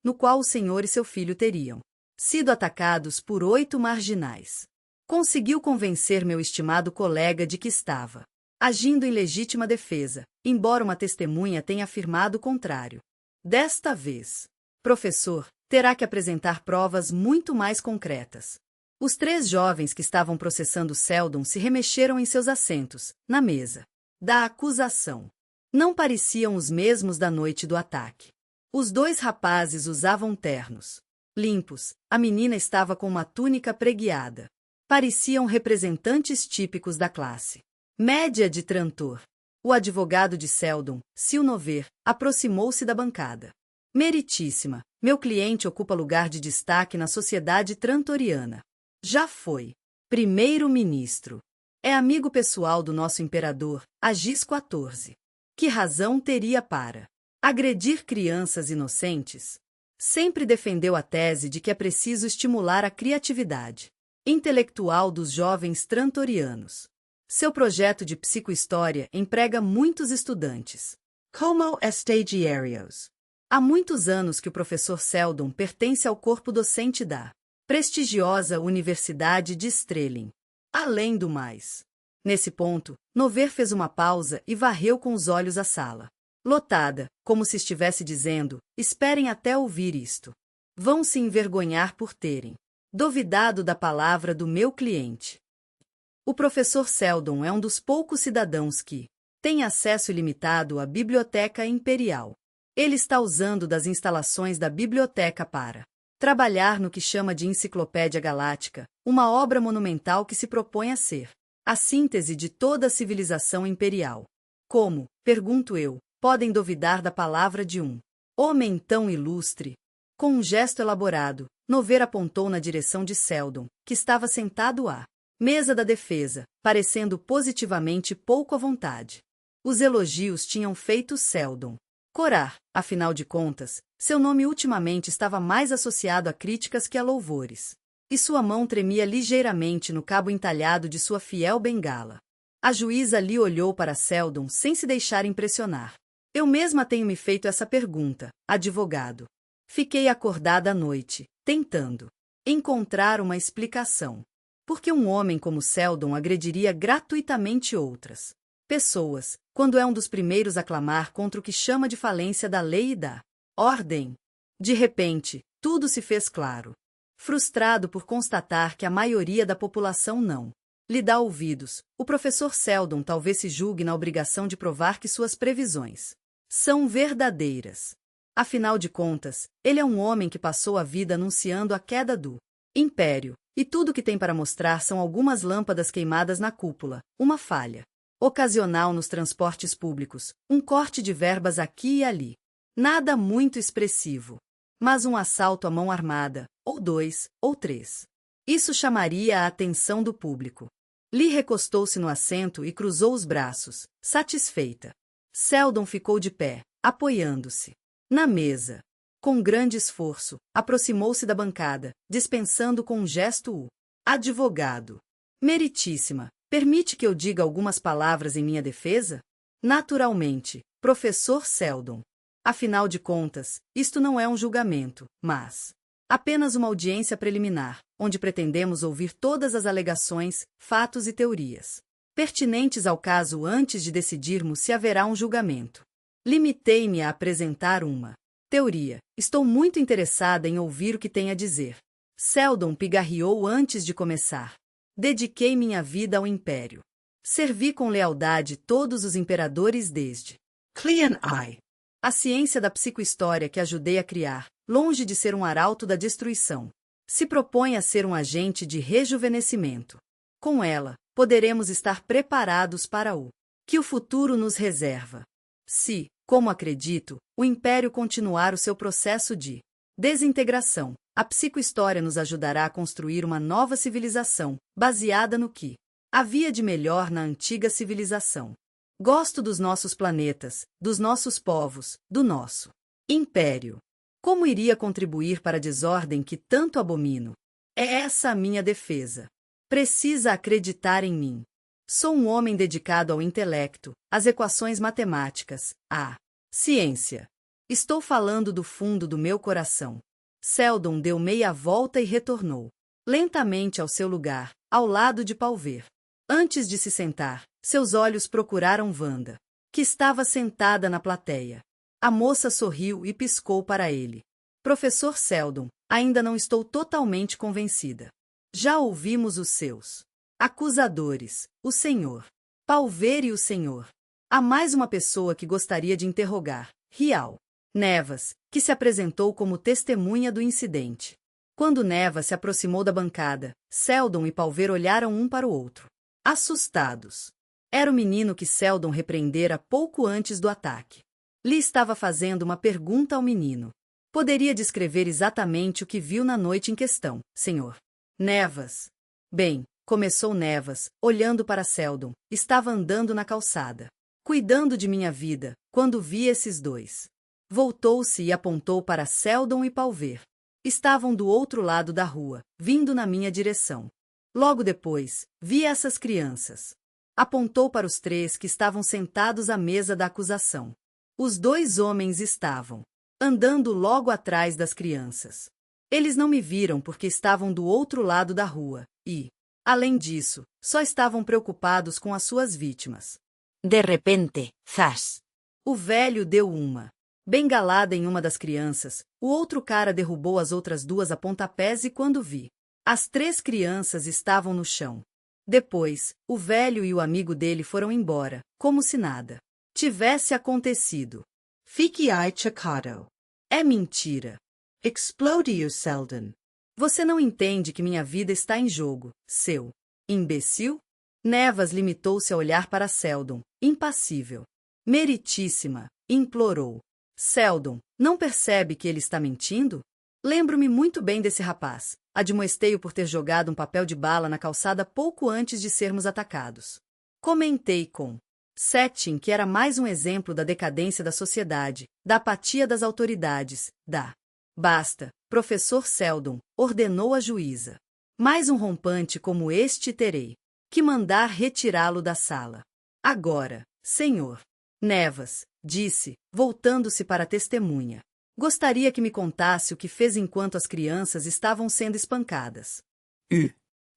no qual o senhor e seu filho teriam sido atacados por 8 marginais. Conseguiu convencer meu estimado colega de que estava agindo em legítima defesa, embora uma testemunha tenha afirmado o contrário. Desta vez, professor, terá que apresentar provas muito mais concretas. Os 3 jovens que estavam processando Seldon se remexeram em seus assentos, na mesa da acusação. Não pareciam os mesmos da noite do ataque. Os 2 rapazes usavam ternos limpos, a menina estava com uma túnica preguiada. Pareciam representantes típicos da classe média de Trantor. O advogado de Seldon, Silnover, aproximou-se da bancada. Meritíssima, meu cliente ocupa lugar de destaque na sociedade trantoriana. Já foi primeiro-ministro. É amigo pessoal do nosso imperador, Agis XIV. Que razão teria para agredir crianças inocentes? Sempre defendeu a tese de que é preciso estimular a criatividade intelectual dos jovens trantorianos. Seu projeto de psicohistória emprega muitos estudantes como estagiários. Há muitos anos que o professor Seldon pertence ao corpo docente da prestigiosa Universidade de Strelin. Além do mais, nesse ponto, Nover fez uma pausa e varreu com os olhos a sala lotada, como se estivesse dizendo: esperem até ouvir isto. Vão se envergonhar por terem duvidado da palavra do meu cliente. O professor Seldon é um dos poucos cidadãos que tem acesso ilimitado à Biblioteca Imperial. Ele está usando das instalações da biblioteca para trabalhar no que chama de Enciclopédia Galáctica, uma obra monumental que se propõe a ser a síntese de toda a civilização imperial. Como, pergunto eu, podem duvidar da palavra de um homem tão ilustre? Com um gesto elaborado, Nover apontou na direção de Seldon, que estava sentado à mesa da defesa, parecendo positivamente pouco à vontade. Os elogios tinham feito Seldon corar, afinal de contas, seu nome ultimamente estava mais associado a críticas que a louvores. E sua mão tremia ligeiramente no cabo entalhado de sua fiel bengala. A juíza lhe olhou para Seldon sem se deixar impressionar. Eu mesma tenho me feito essa pergunta, advogado. Fiquei acordada à noite, tentando encontrar uma explicação. Por que um homem como Seldon agrediria gratuitamente outras pessoas, quando é um dos primeiros a clamar contra o que chama de falência da lei e da ordem? De repente, tudo se fez claro. Frustrado por constatar que a maioria da população não lhe dá ouvidos, o professor Seldon talvez se julgue na obrigação de provar que suas previsões são verdadeiras. Afinal de contas, ele é um homem que passou a vida anunciando a queda do império, e tudo que tem para mostrar são algumas lâmpadas queimadas na cúpula, uma falha ocasional nos transportes públicos, um corte de verbas aqui e ali. Nada muito expressivo, mas um assalto à mão armada, ou 2, ou 3. Isso chamaria a atenção do público. Lee recostou-se no assento e cruzou os braços, satisfeita. Seldon ficou de pé, apoiando-se na mesa. Com grande esforço, aproximou-se da bancada, dispensando com um gesto o advogado. Meritíssima, permite que eu diga algumas palavras em minha defesa? Naturalmente, professor Seldon. Afinal de contas, isto não é um julgamento, mas apenas uma audiência preliminar, onde pretendemos ouvir todas as alegações, fatos e teorias pertinentes ao caso antes de decidirmos se haverá um julgamento. Limitei-me a apresentar uma teoria. Estou muito interessada em ouvir o que tem a dizer. Seldon pigarreou antes de começar. Dediquei minha vida ao império. Servi com lealdade todos os imperadores desde Clean Eye. A ciência da psicohistória que ajudei a criar, longe de ser um arauto da destruição, se propõe a ser um agente de rejuvenescimento. Com ela, poderemos estar preparados para o que o futuro nos reserva. Se, como acredito, o Império continuar o seu processo de desintegração, a psicohistória nos ajudará a construir uma nova civilização, baseada no que havia de melhor na antiga civilização. Gosto dos nossos planetas, dos nossos povos, do nosso Império. Como iria contribuir para a desordem que tanto abomino? É essa a minha defesa. Precisa acreditar em mim. Sou um homem dedicado ao intelecto, às equações matemáticas, à ciência. Estou falando do fundo do meu coração. Seldon deu meia volta e retornou lentamente ao seu lugar, ao lado de Palver. Antes de se sentar, seus olhos procuraram Wanda, que estava sentada na plateia. A moça sorriu e piscou para ele. Professor Seldon, ainda não estou totalmente convencida. Já ouvimos os seus acusadores, o Sr. Palver e o Sr. Há mais uma pessoa que gostaria de interrogar, Rial Nevas, que se apresentou como testemunha do incidente. Quando Nevas se aproximou da bancada, Seldon e Palver olharam um para o outro, assustados. Era o menino que Seldon repreendera pouco antes do ataque. Lee estava fazendo uma pergunta ao menino. Poderia descrever exatamente o que viu na noite em questão, senhor? Nevas. Bem, começou Nevas, olhando para Seldon. Estava andando na calçada, cuidando de minha vida, quando vi esses dois. Voltou-se e apontou para Seldon e Palver. Estavam do outro lado da rua, vindo na minha direção. Logo depois, vi essas crianças. Apontou para os três que estavam sentados à mesa da acusação. Os dois homens estavam andando logo atrás das crianças. Eles não me viram porque estavam do outro lado da rua e, além disso, só estavam preocupados com as suas vítimas. De repente, zas. O velho deu uma bengalada em uma das crianças, o outro cara derrubou as outras duas a pontapés e quando vi, as três crianças estavam no chão. Depois, o velho e o amigo dele foram embora, como se nada tivesse acontecido. Fique aí chocado. É mentira. Explodiu, Seldon. Você não entende que minha vida está em jogo, seu imbecil? Nevas limitou-se a olhar para Seldon, impassível. Meritíssima, implorou. Seldon, não percebe que ele está mentindo? Lembro-me muito bem desse rapaz. Admoestei-o por ter jogado um papel de bala na calçada pouco antes de sermos atacados. Comentei com Setting que era mais um exemplo da decadência da sociedade, da apatia das autoridades, da... Basta, professor Seldon, ordenou a juíza. Mais um rompante como este terei que mandar retirá-lo da sala. Agora, senhor. Nevas, disse, voltando-se para a testemunha. Gostaria que me contasse o que fez enquanto as crianças estavam sendo espancadas.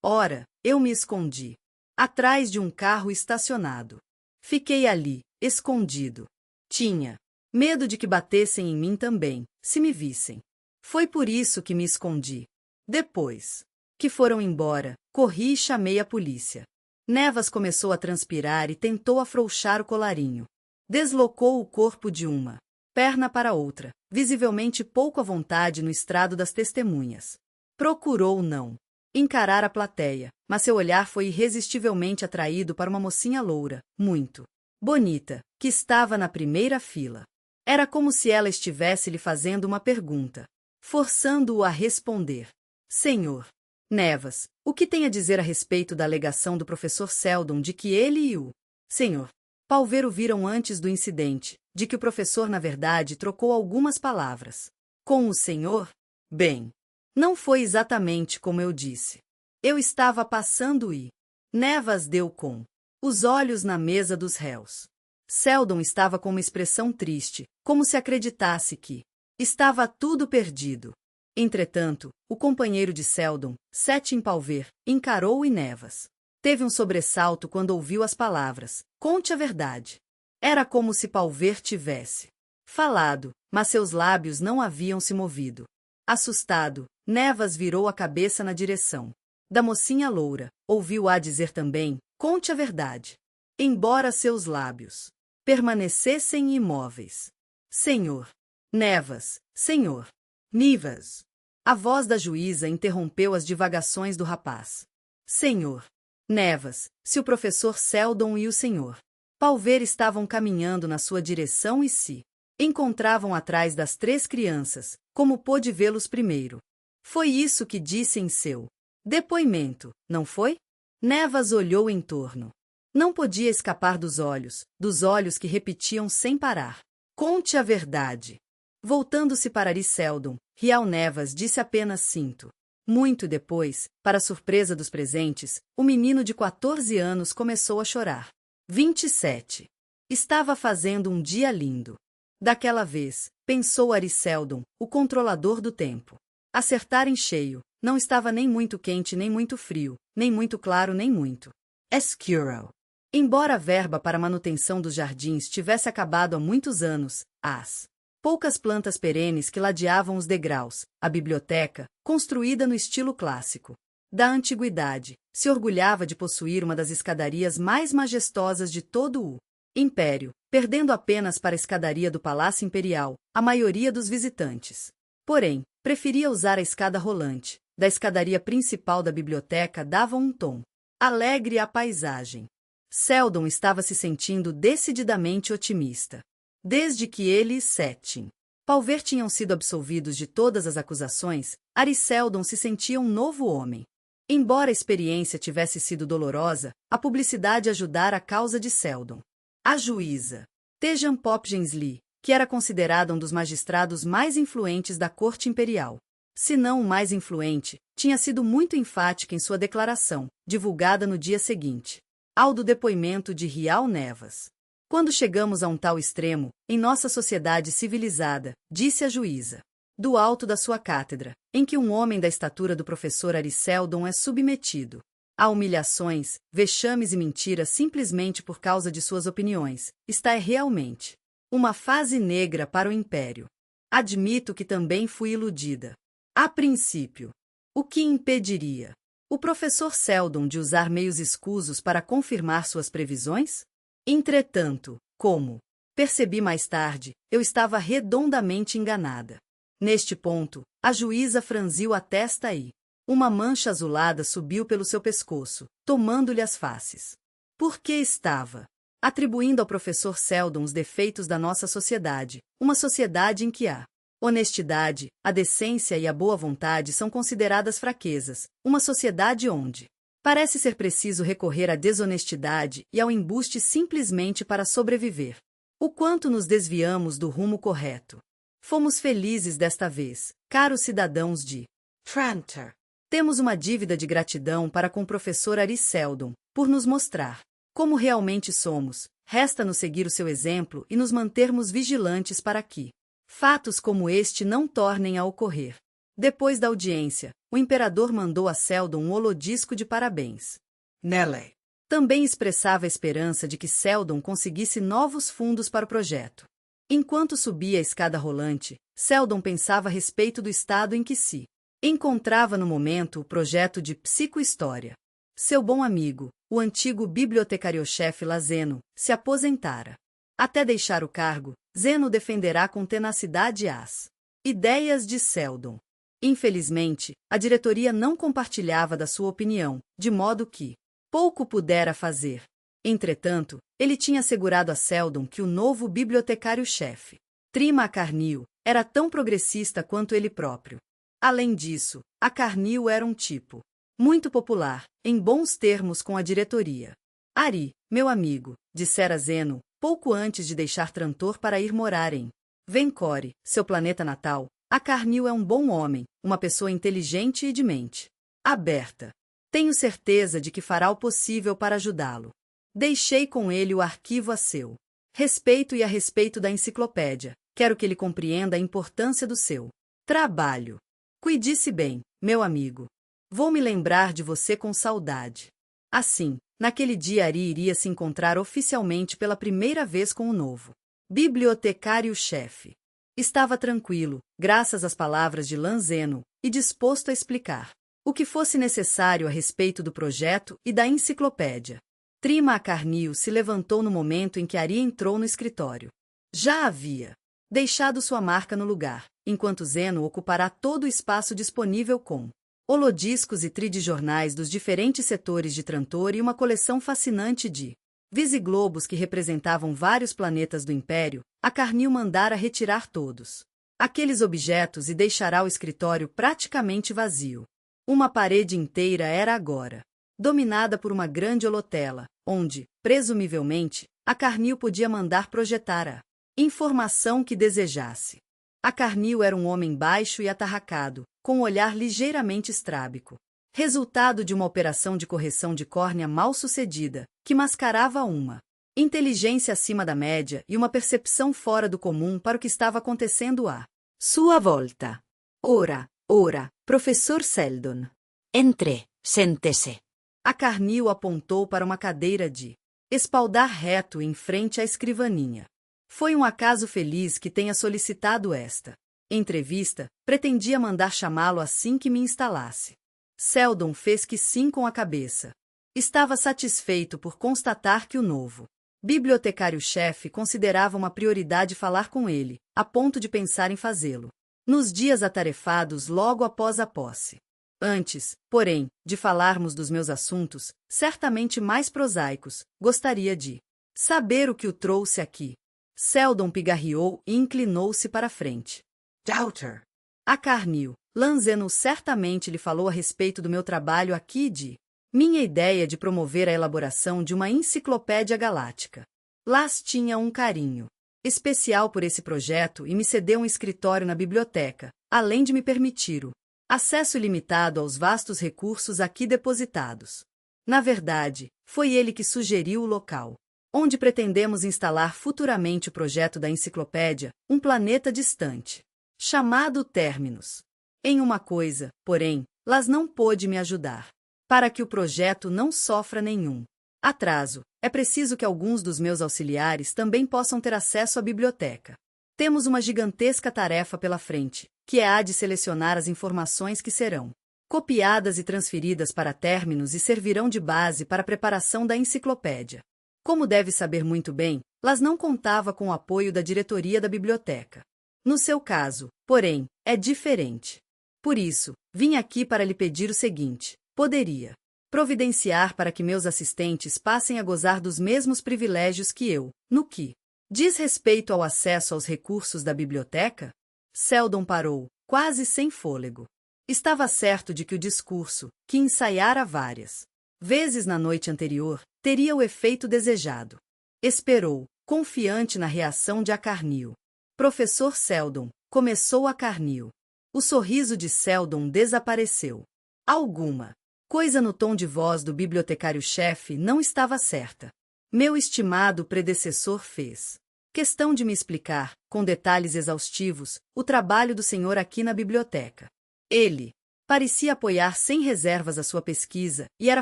Ora, eu me escondi atrás de um carro estacionado. Fiquei ali, escondido. Tinha medo de que batessem em mim também, se me vissem. Foi por isso que me escondi. Depois que foram embora, corri e chamei a polícia. Nevas começou a transpirar e tentou afrouxar o colarinho. Deslocou o corpo de uma perna para outra, visivelmente pouco à vontade no estrado das testemunhas. Procurou não encarar a plateia, mas seu olhar foi irresistivelmente atraído para uma mocinha loura, muito bonita, que estava na primeira fila. Era como se ela estivesse lhe fazendo uma pergunta, forçando-o a responder. Senhor Nevas, o que tem a dizer a respeito da alegação do professor Seldon de que ele e o Sr. Palver o viram antes do incidente, de que o professor, na verdade, trocou algumas palavras com o senhor? Bem, não foi exatamente como eu disse. Eu estava passando e... Nevas deu com os olhos na mesa dos réus. Seldon estava com uma expressão triste, como se acreditasse que estava tudo perdido. Entretanto, o companheiro de Seldon, Setting Palver, encarou-o e Nevas teve um sobressalto quando ouviu as palavras. Conte a verdade. Era como se Palver tivesse falado, mas seus lábios não haviam se movido. Assustado, Nevas virou a cabeça na direção da mocinha loura. Ouviu-a dizer também, conte a verdade. Embora seus lábios permanecessem imóveis. Senhor Nevas, senhor Nivas. A voz da juíza interrompeu as divagações do rapaz. Senhor Nevas, se o professor Seldon e o senhor Palver estavam caminhando na sua direção e se encontravam atrás das três crianças, como pôde vê-los primeiro. Foi isso que disse em seu depoimento, não foi? Nevas olhou em torno. Não podia escapar dos olhos que repetiam sem parar. Conte a verdade. Voltando-se para Ari Seldon, Rial Nevas disse apenas sinto. Muito depois, para surpresa dos presentes, o menino de 14 anos começou a chorar. 27. Estava fazendo um dia lindo. Daquela vez, pensou Ari Seldon, o controlador do tempo. Acertar em cheio, não estava nem muito quente nem muito frio, nem muito claro nem muito escuro. Embora a verba para a manutenção dos jardins tivesse acabado há muitos anos, as poucas plantas perenes que ladeavam os degraus, a biblioteca, construída no estilo clássico da antiguidade, se orgulhava de possuir uma das escadarias mais majestosas de todo o império, perdendo apenas para a escadaria do Palácio Imperial a maioria dos visitantes. Porém, preferia usar a escada rolante da escadaria principal da biblioteca, dava um tom alegre à paisagem. Seldon estava se sentindo decididamente otimista. Desde que ele e Setin Palver tinham sido absolvidos de todas as acusações, Ari Seldon se sentia um novo homem. Embora a experiência tivesse sido dolorosa, a publicidade ajudara a causa de Seldon. A juíza Tejan Popgensley, que era considerada um dos magistrados mais influentes da corte imperial, se não o mais influente, tinha sido muito enfática em sua declaração, divulgada no dia seguinte ao do depoimento de Rial Nevas. Quando chegamos a um tal extremo, em nossa sociedade civilizada, disse a juíza, do alto da sua cátedra, em que um homem da estatura do professor Ari Seldon é submetido a humilhações, vexames e mentiras simplesmente por causa de suas opiniões, está realmente uma fase negra para o império. Admito que também fui iludida. A princípio. O que impediria o professor Seldon de usar meios escusos para confirmar suas previsões? Entretanto, como percebi mais tarde, eu estava redondamente enganada. Neste ponto, a juíza franziu a testa e uma mancha azulada subiu pelo seu pescoço, tomando-lhe as faces. Por que estava atribuindo ao professor Seldon os defeitos da nossa sociedade, uma sociedade em que a honestidade, a decência e a boa vontade são consideradas fraquezas, uma sociedade onde parece ser preciso recorrer à desonestidade e ao embuste simplesmente para sobreviver. O quanto nos desviamos do rumo correto. Fomos felizes desta vez, caros cidadãos de Trantor. Temos uma dívida de gratidão para com o professor Ari Seldon, por nos mostrar como realmente somos. Resta-nos seguir o seu exemplo e nos mantermos vigilantes para que fatos como este não tornem a ocorrer. Depois da audiência, o imperador mandou a Seldon um holodisco de parabéns. Nele. Também expressava a esperança de que Seldon conseguisse novos fundos para o projeto. Enquanto subia a escada rolante, Seldon pensava a respeito do estado em que se encontrava no momento o projeto de psicohistória. Seu bom amigo, o antigo bibliotecário-chefe Lazeno, se aposentara. Até deixar o cargo, Zeno defenderá com tenacidade as ideias de Seldon. Infelizmente, a diretoria não compartilhava da sua opinião, de modo que pouco pudera fazer. Entretanto, ele tinha assegurado a Seldon que o novo bibliotecário-chefe, Trima Acarnio, era tão progressista quanto ele próprio. Além disso, Acarnio era um tipo muito popular, em bons termos com a diretoria. Ari, meu amigo, dissera Zeno, pouco antes de deixar Trantor para ir morar em Vencore, seu planeta natal, Acarnio é um bom homem, uma pessoa inteligente e de mente aberta. Tenho certeza de que fará o possível para ajudá-lo. Deixei com ele o arquivo a seu respeito e a respeito da enciclopédia. Quero que ele compreenda a importância do seu trabalho. Cuide-se bem, meu amigo. Vou me lembrar de você com saudade. Assim, naquele dia Ari iria se encontrar oficialmente pela primeira vez com o novo bibliotecário-chefe. Estava tranquilo, graças às palavras de Lanzeno, e disposto a explicar o que fosse necessário a respeito do projeto e da enciclopédia. Trima Acarnio se levantou no momento em que Ari entrou no escritório. Já havia deixado sua marca no lugar, enquanto Zeno ocupará todo o espaço disponível com holodiscos e tridijornais dos diferentes setores de Trantor e uma coleção fascinante de visiglobos que representavam vários planetas do Império. Acarnio mandara retirar todos aqueles objetos e deixará o escritório praticamente vazio. Uma parede inteira era agora dominada por uma grande holotela, onde, presumivelmente, Acarnio podia mandar projetar a informação que desejasse. Acarnio era um homem baixo e atarracado, com um olhar ligeiramente estrábico, resultado de uma operação de correção de córnea mal sucedida, que mascarava uma Inteligência acima da média e uma percepção fora do comum para o que estava acontecendo à sua volta. Ora, professor Seldon. Entre, sente-se. A Carnew apontou para uma cadeira de espaldar reto em frente à escrivaninha. Foi um acaso feliz que tenha solicitado esta entrevista. Pretendia mandar chamá-lo assim que me instalasse. Seldon fez que sim com a cabeça. Estava satisfeito por constatar que o novo bibliotecário-chefe considerava uma prioridade falar com ele, a ponto de pensar em fazê-lo nos dias atarefados logo após a posse. Antes, porém, de falarmos dos meus assuntos, certamente mais prosaicos, gostaria de saber o que o trouxe aqui. Seldon pigarreou e inclinou-se para a frente. Doubter. A Carnew, Lanzeno certamente lhe falou a respeito do meu trabalho aqui de minha ideia de promover a elaboração de uma enciclopédia galáctica. Las tinha um carinho especial por esse projeto e me cedeu um escritório na biblioteca, além de me permitir o acesso ilimitado aos vastos recursos aqui depositados. Na verdade, foi ele que sugeriu o local onde pretendemos instalar futuramente o projeto da enciclopédia, um planeta distante, chamado Terminus. Em uma coisa, porém, Las não pôde me ajudar. Para que o projeto não sofra nenhum atraso, é preciso que alguns dos meus auxiliares também possam ter acesso à biblioteca. Temos uma gigantesca tarefa pela frente, que é a de selecionar as informações que serão copiadas e transferidas para Terminus e servirão de base para a preparação da enciclopédia. Como deve saber muito bem, Las não contava com o apoio da diretoria da biblioteca. No seu caso, porém, é diferente. Por isso, vim aqui para lhe pedir o seguinte: poderia providenciar para que meus assistentes passem a gozar dos mesmos privilégios que eu, no que diz respeito ao acesso aos recursos da biblioteca? Seldon parou, quase sem fôlego. Estava certo de que o discurso, que ensaiara várias vezes na noite anterior, teria o efeito desejado. Esperou, confiante na reação de a Carnew. Professor Seldon, começou a Carnew. O sorriso de Seldon desapareceu. Alguma coisa no tom de voz do bibliotecário-chefe não estava certa. Meu estimado predecessor fez questão de me explicar, com detalhes exaustivos, o trabalho do senhor aqui na biblioteca. Ele parecia apoiar sem reservas a sua pesquisa e era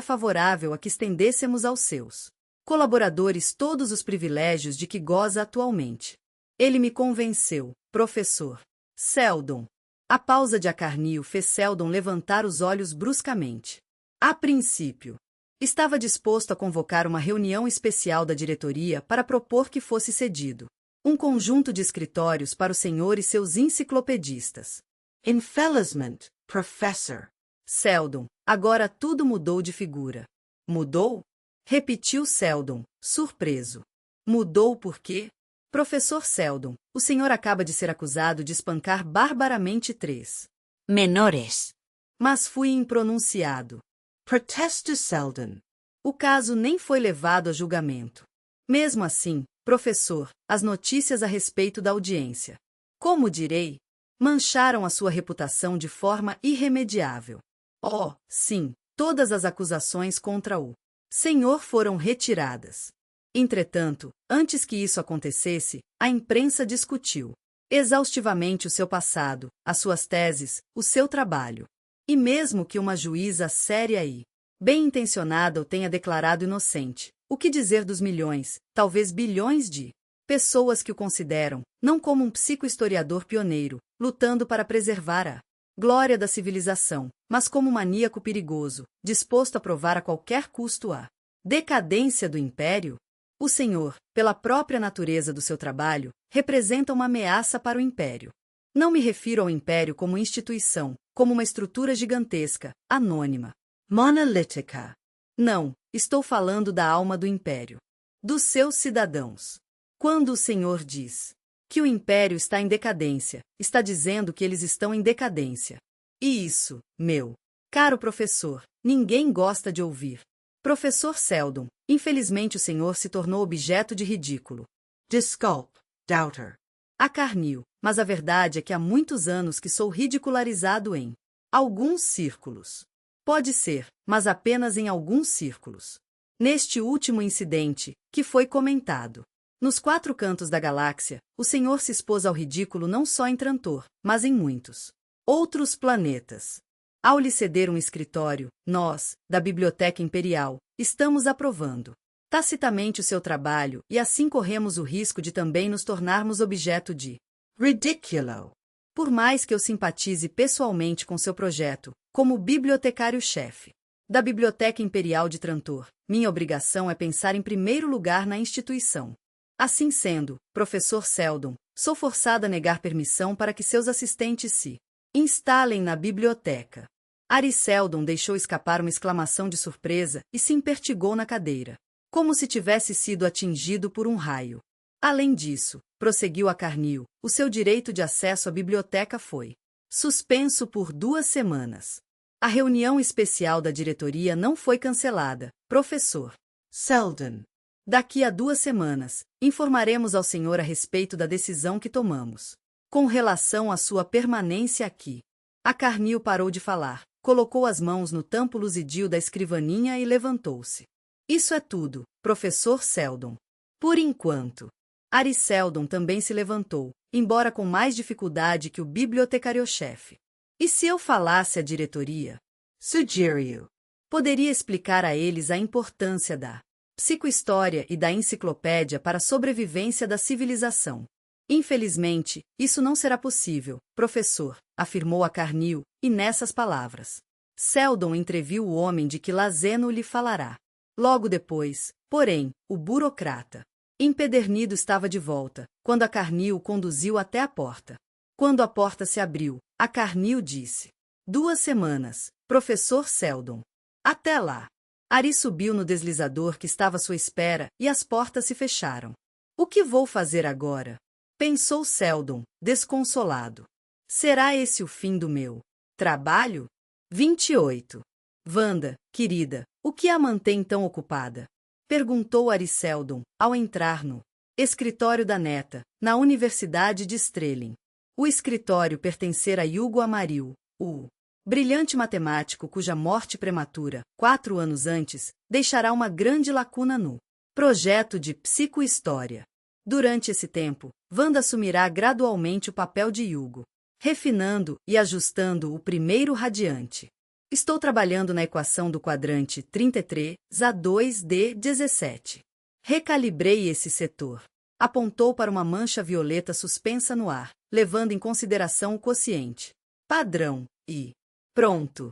favorável a que estendêssemos aos seus colaboradores todos os privilégios de que goza atualmente. Ele me convenceu, professor Seldon. A pausa de Carnew fez Seldon levantar os olhos bruscamente. A princípio, estava disposto a convocar uma reunião especial da diretoria para propor que fosse cedido um conjunto de escritórios para o senhor e seus enciclopedistas. Enfellesment, professor. Seldon, agora tudo mudou de figura. Mudou? Repetiu Seldon, surpreso. Mudou por quê? Professor Seldon, o senhor acaba de ser acusado de espancar barbaramente 3 menores. Mas fui impronunciado. Protesto Seldon. O caso nem foi levado a julgamento. Mesmo assim, professor, as notícias a respeito da audiência, como direi, mancharam a sua reputação de forma irremediável. Oh, sim, todas as acusações contra o senhor foram retiradas. Entretanto, antes que isso acontecesse, a imprensa discutiu exaustivamente o seu passado, as suas teses, o seu trabalho. E mesmo que uma juíza séria e bem-intencionada o tenha declarado inocente, o que dizer dos milhões, talvez bilhões de pessoas que o consideram, não como um psicohistoriador pioneiro, lutando para preservar a glória da civilização, mas como um maníaco perigoso, disposto a provar a qualquer custo a decadência do império? O senhor, pela própria natureza do seu trabalho, representa uma ameaça para o império. Não me refiro ao império como instituição, como uma estrutura gigantesca, anônima, monolítica. Não, estou falando da alma do império, dos seus cidadãos. Quando o senhor diz que o império está em decadência, está dizendo que eles estão em decadência. E isso, meu caro professor, ninguém gosta de ouvir. Professor Seldon, infelizmente o senhor se tornou objeto de ridículo. Desculpe, doubter. A Carnew, mas a verdade é que há muitos anos que sou ridicularizado em alguns círculos. Pode ser, mas apenas em alguns círculos. Neste último incidente, que foi comentado. Nos 4 cantos da galáxia, o Senhor se expôs ao ridículo não só em Trantor, mas em muitos outros planetas. Ao lhe ceder um escritório, nós, da Biblioteca Imperial, estamos aprovando tacitamente o seu trabalho e assim corremos o risco de também nos tornarmos objeto de ridiculo. Por mais que eu simpatize pessoalmente com seu projeto, como bibliotecário-chefe da Biblioteca Imperial de Trantor, minha obrigação é pensar em primeiro lugar na instituição. Assim sendo, professor Seldon, sou forçada a negar permissão para que seus assistentes se instalem na biblioteca. Ari Seldon deixou escapar uma exclamação de surpresa e se empertigou na cadeira, como se tivesse sido atingido por um raio. Além disso, prosseguiu a Carnew, o seu direito de acesso à biblioteca foi suspenso por 2 semanas. A reunião especial da diretoria não foi cancelada, professor Seldon. Daqui a 2 semanas, informaremos ao senhor a respeito da decisão que tomamos com relação à sua permanência aqui. A Carnew parou de falar, colocou as mãos no tampo luzidio da escrivaninha e levantou-se. Isso é tudo, professor Seldon. Por enquanto. Ari Seldon também se levantou, embora com mais dificuldade que o bibliotecário-chefe. E se eu falasse à diretoria? Sugiro. Poderia explicar a eles a importância da psicohistória e da enciclopédia para a sobrevivência da civilização. Infelizmente, isso não será possível, professor, afirmou a Carnew, e nessas palavras Seldon entreviu o homem de que Lazeno lhe falará. Logo depois, porém, o burocrata empedernido estava de volta, quando a Carnew o conduziu até a porta. Quando a porta se abriu, a Carnew disse: 2 semanas, professor Seldon. Até lá. Ari subiu no deslizador que estava à sua espera e as portas se fecharam. O que vou fazer agora? Pensou Seldon, desconsolado. Será esse o fim do meu trabalho? 28. Wanda, querida, o que a mantém tão ocupada? Perguntou Ari Seldon, ao entrar no escritório da neta, na Universidade de Strelin. O escritório pertencera a Hugo Amaril, o brilhante matemático cuja morte prematura, 4 anos antes, deixará uma grande lacuna no projeto de psicohistória. Durante esse tempo, Wanda assumirá gradualmente o papel de Hugo, refinando e ajustando o primeiro radiante. Estou trabalhando na equação do quadrante 33 a 2D17. Recalibrei esse setor. Apontou para uma mancha violeta suspensa no ar, levando em consideração o quociente padrão e pronto.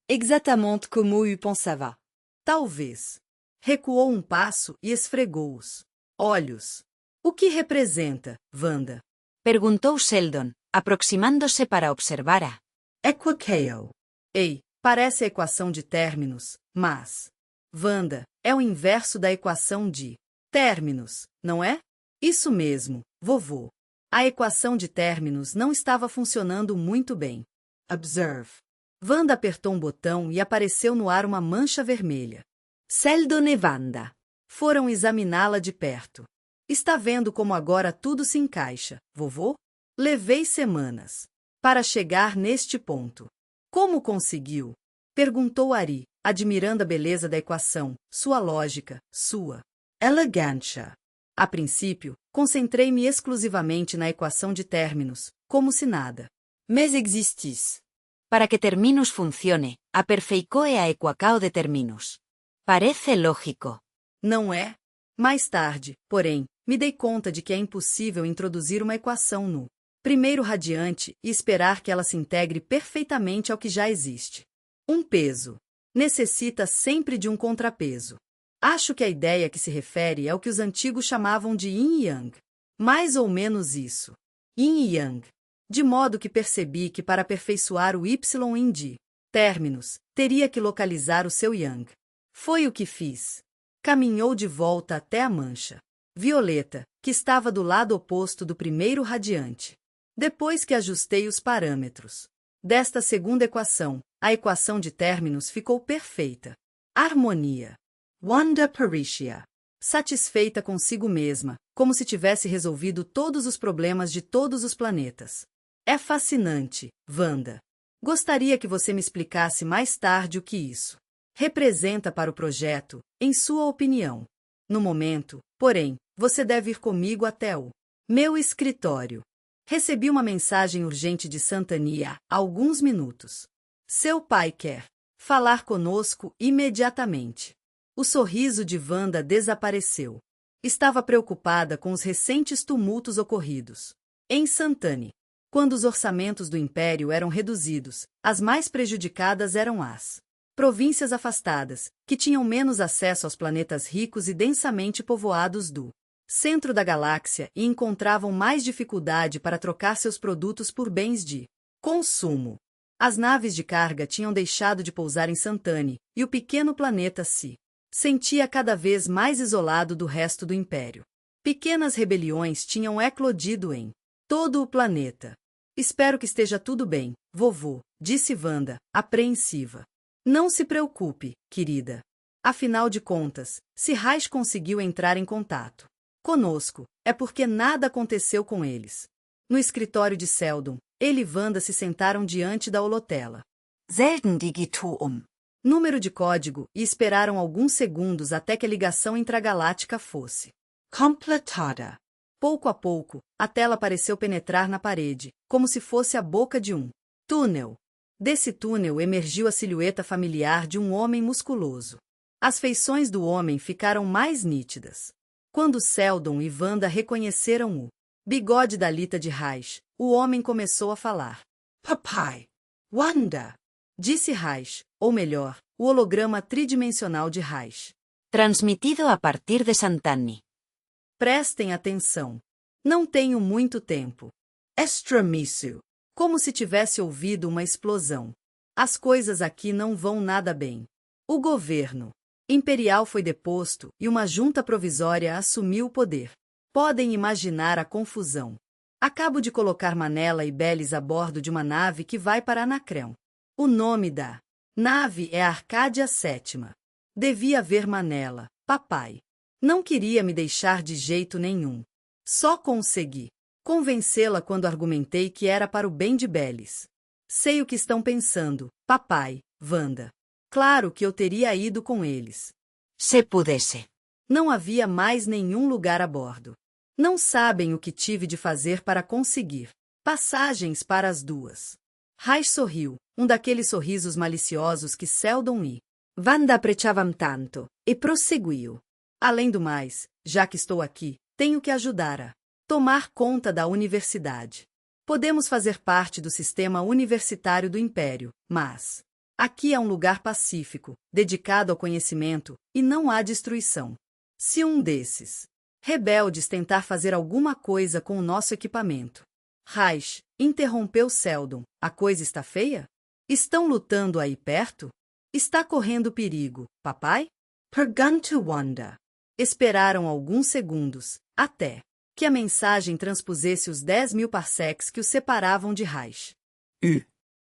Exactement como eu pensava. Talvez. Recuou um passo e esfregou os olhos. O que representa, Wanda? Perguntou Seldon, aproximando-se para observar a Equakeo. Ei, parece a equação de términos, mas Wanda, é o inverso da equação de términos, não é? Isso mesmo, vovô. A equação de términos não estava funcionando muito bem. Observe. Wanda apertou um botão e apareceu no ar uma mancha vermelha. Seldon e Wanda foram examiná-la de perto. Está vendo como agora tudo se encaixa, vovô? Levei semanas para chegar neste ponto. Como conseguiu? Perguntou Ari, admirando a beleza da equação, sua lógica, sua Elegância. A princípio, concentrei-me exclusivamente na equação de términos, como se nada mais existisse. Para que terminus funcione, aperfeiçoe a equacao de terminus. Parece lógico. Não é? Mais tarde, porém, me dei conta de que é impossível introduzir uma equação no primeiro radiante e esperar que ela se integre perfeitamente ao que já existe. Um peso necessita sempre de um contrapeso. Acho que a ideia que se refere é o que os antigos chamavam de yin e yang. Mais ou menos isso. Yin e yang. De modo que percebi que para aperfeiçoar o y em de términos, teria que localizar o seu yang. Foi o que fiz. Caminhou de volta até a mancha violeta, que estava do lado oposto do primeiro radiante. Depois que ajustei os parâmetros desta segunda equação, a equação de términos ficou perfeita. Harmonia. Wanda Paricia. Satisfeita consigo mesma, como se tivesse resolvido todos os problemas de todos os planetas. É fascinante, Wanda. Gostaria que você me explicasse mais tarde o que isso representa para o projeto, em sua opinião? No momento, porém, você deve ir comigo até o meu escritório. Recebi uma mensagem urgente de Santania há alguns minutos. Seu pai quer falar conosco imediatamente. O sorriso de Wanda desapareceu. Estava preocupada com os recentes tumultos ocorridos em Santani. Quando os orçamentos do Império eram reduzidos, as mais prejudicadas eram as províncias afastadas, que tinham menos acesso aos planetas ricos e densamente povoados do centro da galáxia e encontravam mais dificuldade para trocar seus produtos por bens de consumo. As naves de carga tinham deixado de pousar em Santani, e o pequeno planeta se sentia cada vez mais isolado do resto do Império. Pequenas rebeliões tinham eclodido em todo o planeta. Espero que esteja tudo bem, vovô, disse Wanda, apreensiva. Não se preocupe, querida. Afinal de contas, se Raiz conseguiu entrar em contato conosco, é porque nada aconteceu com eles. No escritório de Seldon, ele e Wanda se sentaram diante da holotela. Zeldendigitum. Número de código e esperaram alguns segundos até que a ligação intragaláctica fosse completada. Pouco a pouco, a tela pareceu penetrar na parede, como se fosse a boca de um túnel. Desse túnel emergiu a silhueta familiar de um homem musculoso. As feições do homem ficaram mais nítidas. Quando Seldon e Wanda reconheceram o bigode da Lita de Raiz, o homem começou a falar. Papai. Wanda. Disse Raiz, ou melhor, o holograma tridimensional de Raiz. Transmitido a partir de Santani. Prestem atenção. Não tenho muito tempo. Extramisso. Como se tivesse ouvido uma explosão. As coisas aqui não vão nada bem. O governo imperial foi deposto e uma junta provisória assumiu o poder. Podem imaginar a confusão. Acabo de colocar Manela e Belis a bordo de uma nave que vai para Anacreon. O nome da nave é Arcádia VII. Devia ver Manela, papai. Não queria me deixar de jeito nenhum. Só consegui convencê-la quando argumentei que era para o bem de Belis. Sei o que estão pensando, papai, Wanda. Claro que eu teria ido com eles. Se pudesse. Não havia mais nenhum lugar a bordo. Não sabem o que tive de fazer para conseguir passagens para as duas. Raiz sorriu, um daqueles sorrisos maliciosos que Seldon e Wanda apreciavam tanto, e prosseguiu. Além do mais, já que estou aqui, tenho que ajudar a tomar conta da universidade. Podemos fazer parte do sistema universitário do Império, mas aqui é um lugar pacífico, dedicado ao conhecimento, e não há destruição. Se um desses rebeldes tentar fazer alguma coisa com o nosso equipamento. Raiz, interrompeu Seldon, a coisa está feia? Estão lutando aí perto? Está correndo perigo, papai? Pergunta Wanda. Esperaram alguns segundos, até que a mensagem transpusesse os 10.000 parsecs que os separavam de Raiz.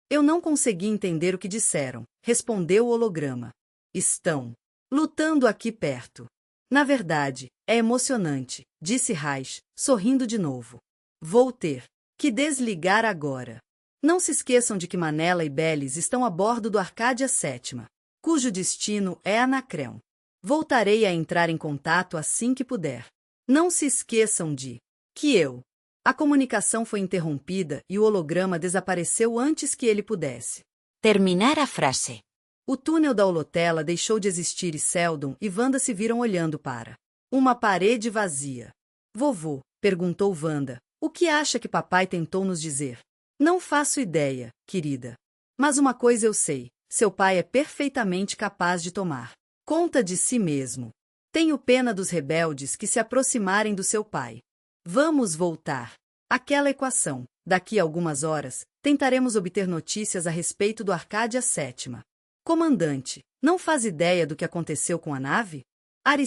Eu não consegui entender o que disseram, respondeu o holograma. Estão lutando aqui perto. Na verdade, é emocionante, disse Raiz, sorrindo de novo. Vou ter que desligar agora. Não se esqueçam de que Manela e Belis estão a bordo do Arcádia VII, cujo destino é Anacreon. Voltarei a entrar em contato assim que puder. Não se esqueçam de que eu. A comunicação foi interrompida e o holograma desapareceu antes que ele pudesse terminar a frase. O túnel da holotela deixou de existir e Seldon e Wanda se viram olhando para uma parede vazia. Vovô, perguntou Wanda, o que acha que papai tentou nos dizer? Não faço ideia, querida. Mas uma coisa eu sei, seu pai é perfeitamente capaz de tomar conta de si mesmo. Tenho pena dos rebeldes que se aproximarem do seu pai. Vamos voltar. Aquela equação. Daqui a algumas horas, tentaremos obter notícias a respeito do Arcádia VII. Comandante, não faz ideia do que aconteceu com a nave?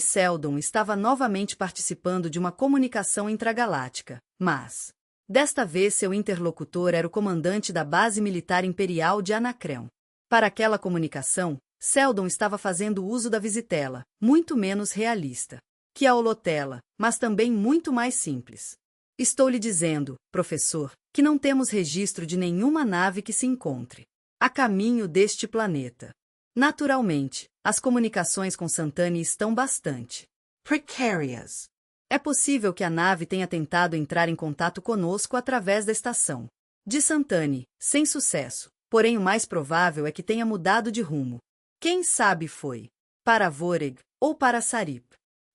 Seldon estava novamente participando de uma comunicação intragaláctica, mas desta vez seu interlocutor era o comandante da base militar imperial de Anacreon. Para aquela comunicação, Seldon estava fazendo uso da visitela, muito menos realista que a holotela, mas também muito mais simples. Estou lhe dizendo, professor, que não temos registro de nenhuma nave que se encontre a caminho deste planeta. Naturalmente, as comunicações com Santani estão bastante precarious. É possível que a nave tenha tentado entrar em contato conosco através da estação de Santani, sem sucesso, porém o mais provável é que tenha mudado de rumo. Quem sabe foi para Voreg ou para Sarip.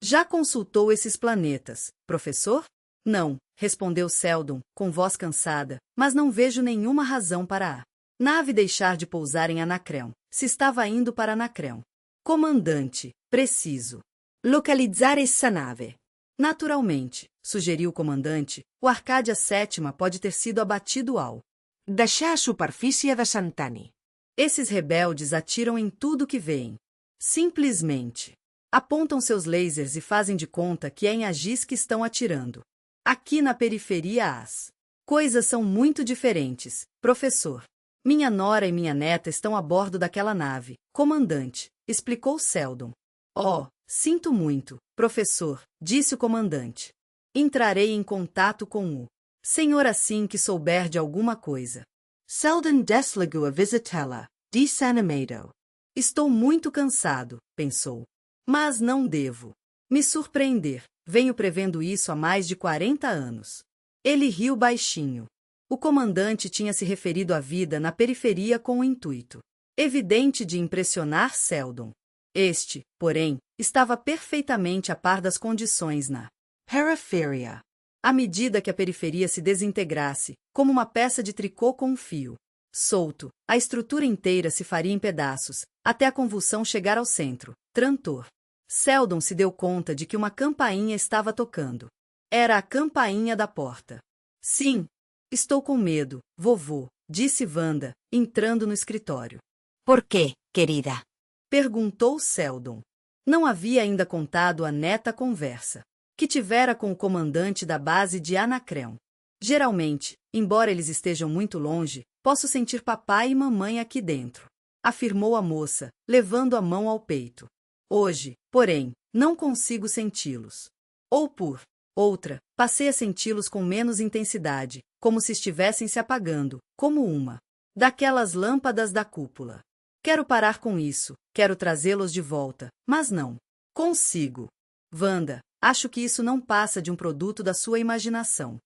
Já consultou esses planetas, professor? Não, respondeu Seldon, com voz cansada, mas não vejo nenhuma razão para a nave deixar de pousar em Anacreon, se estava indo para Anacreon. Comandante, preciso localizar essa nave. Naturalmente, sugeriu o comandante, o Arcádia VII pode ter sido abatido ao deixar a superfície de Santani. Esses rebeldes atiram em tudo que veem. Simplesmente apontam seus lasers e fazem de conta que é em Agis que estão atirando. Aqui na periferia as coisas são muito diferentes, professor. Minha nora e minha neta estão a bordo daquela nave, comandante, explicou Seldon. Oh, sinto muito, professor, disse o comandante. Entrarei em contato com o senhor assim que souber de alguma coisa. Seldon desligou a visitela, desanimado. Estou muito cansado, pensou. Mas não devo me surpreender. Venho prevendo isso há mais de 40 anos. Ele riu baixinho. O comandante tinha se referido à vida na periferia com o intuito evidente de impressionar Seldon. Este, porém, estava perfeitamente a par das condições na periferia. À medida que a periferia se desintegrasse, como uma peça de tricô com um fio solto, a estrutura inteira se faria em pedaços, até a convulsão chegar ao centro. Trantor. Seldon se deu conta de que uma campainha estava tocando. Era a campainha da porta. Sim. Estou com medo, vovô, disse Wanda, entrando no escritório. ¿Por qué, querida? Perguntou Seldon. Não havia ainda contado à neta a conversa que tivera com o comandante da base de Anacreon. Geralmente, embora eles estejam muito longe, posso sentir papai e mamãe aqui dentro, afirmou a moça, levando a mão ao peito. Hoje, porém, não consigo senti-los. Ou por outra, passei a senti-los com menos intensidade, como se estivessem se apagando, como uma daquelas lâmpadas da cúpula. Quero parar com isso, quero trazê-los de volta, mas não consigo. Wanda, acho que isso não passa de um produto da sua imaginação.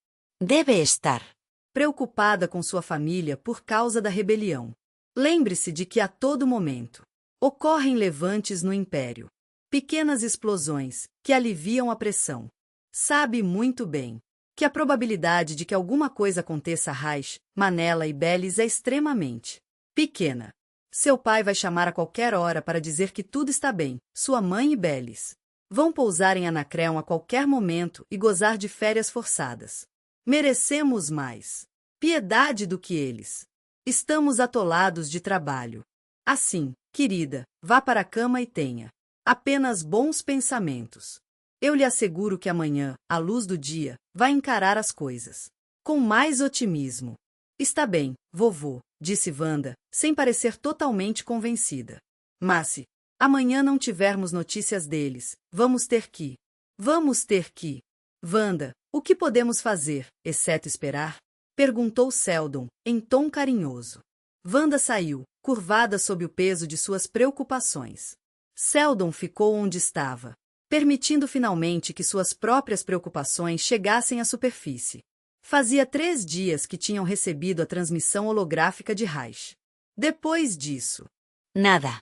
Debe estar Preocupada com sua família por causa da rebelião. Lembre-se de que a todo momento ocorrem levantes no Império. Pequenas explosões, que aliviam a pressão. Sabe muito bem que a probabilidade de que alguma coisa aconteça a Reich, Manella e Bellis é extremamente pequena. Seu pai vai chamar a qualquer hora para dizer que tudo está bem. Sua mãe e Bellis vão pousar em Anacreon a qualquer momento e gozar de férias forçadas. Merecemos mais piedade do que eles. Estamos atolados de trabalho. Assim, querida, vá para a cama e tenha apenas bons pensamentos. Eu lhe asseguro que amanhã, à luz do dia, vai encarar as coisas com mais otimismo. Está bem, vovô, disse Wanda, sem parecer totalmente convencida. Mas se amanhã não tivermos notícias deles, vamos ter que. Wanda, o que podemos fazer, exceto esperar? Perguntou Seldon, em tom carinhoso. Wanda saiu, curvada sob o peso de suas preocupações. Seldon ficou onde estava, permitindo finalmente que suas próprias preocupações chegassem à superfície. Fazia 3 dias que tinham recebido a transmissão holográfica de Reich. Depois disso, nada.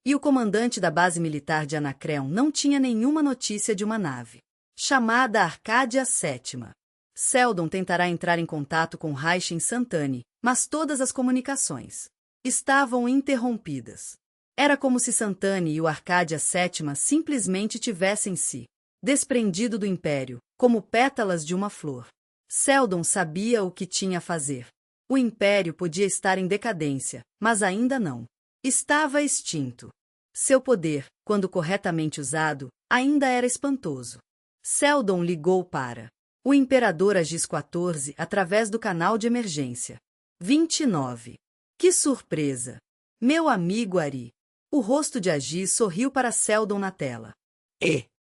E o comandante da base militar de Anacreon não tinha nenhuma notícia de uma nave chamada Arcádia VII. Seldon tentará entrar em contato com Reich em Santani, mas todas as comunicações estavam interrompidas. Era como se Santani e o Arcádia VII simplesmente tivessem se desprendido do Império, como pétalas de uma flor. Seldon sabia o que tinha a fazer. O Império podia estar em decadência, mas ainda não estava extinto. Seu poder, quando corretamente usado, ainda era espantoso. Seldon ligou para o Imperador Agis XIV através do canal de emergência. 29. Que surpresa! Meu amigo Ari. O rosto de Agis sorriu para Seldon na tela.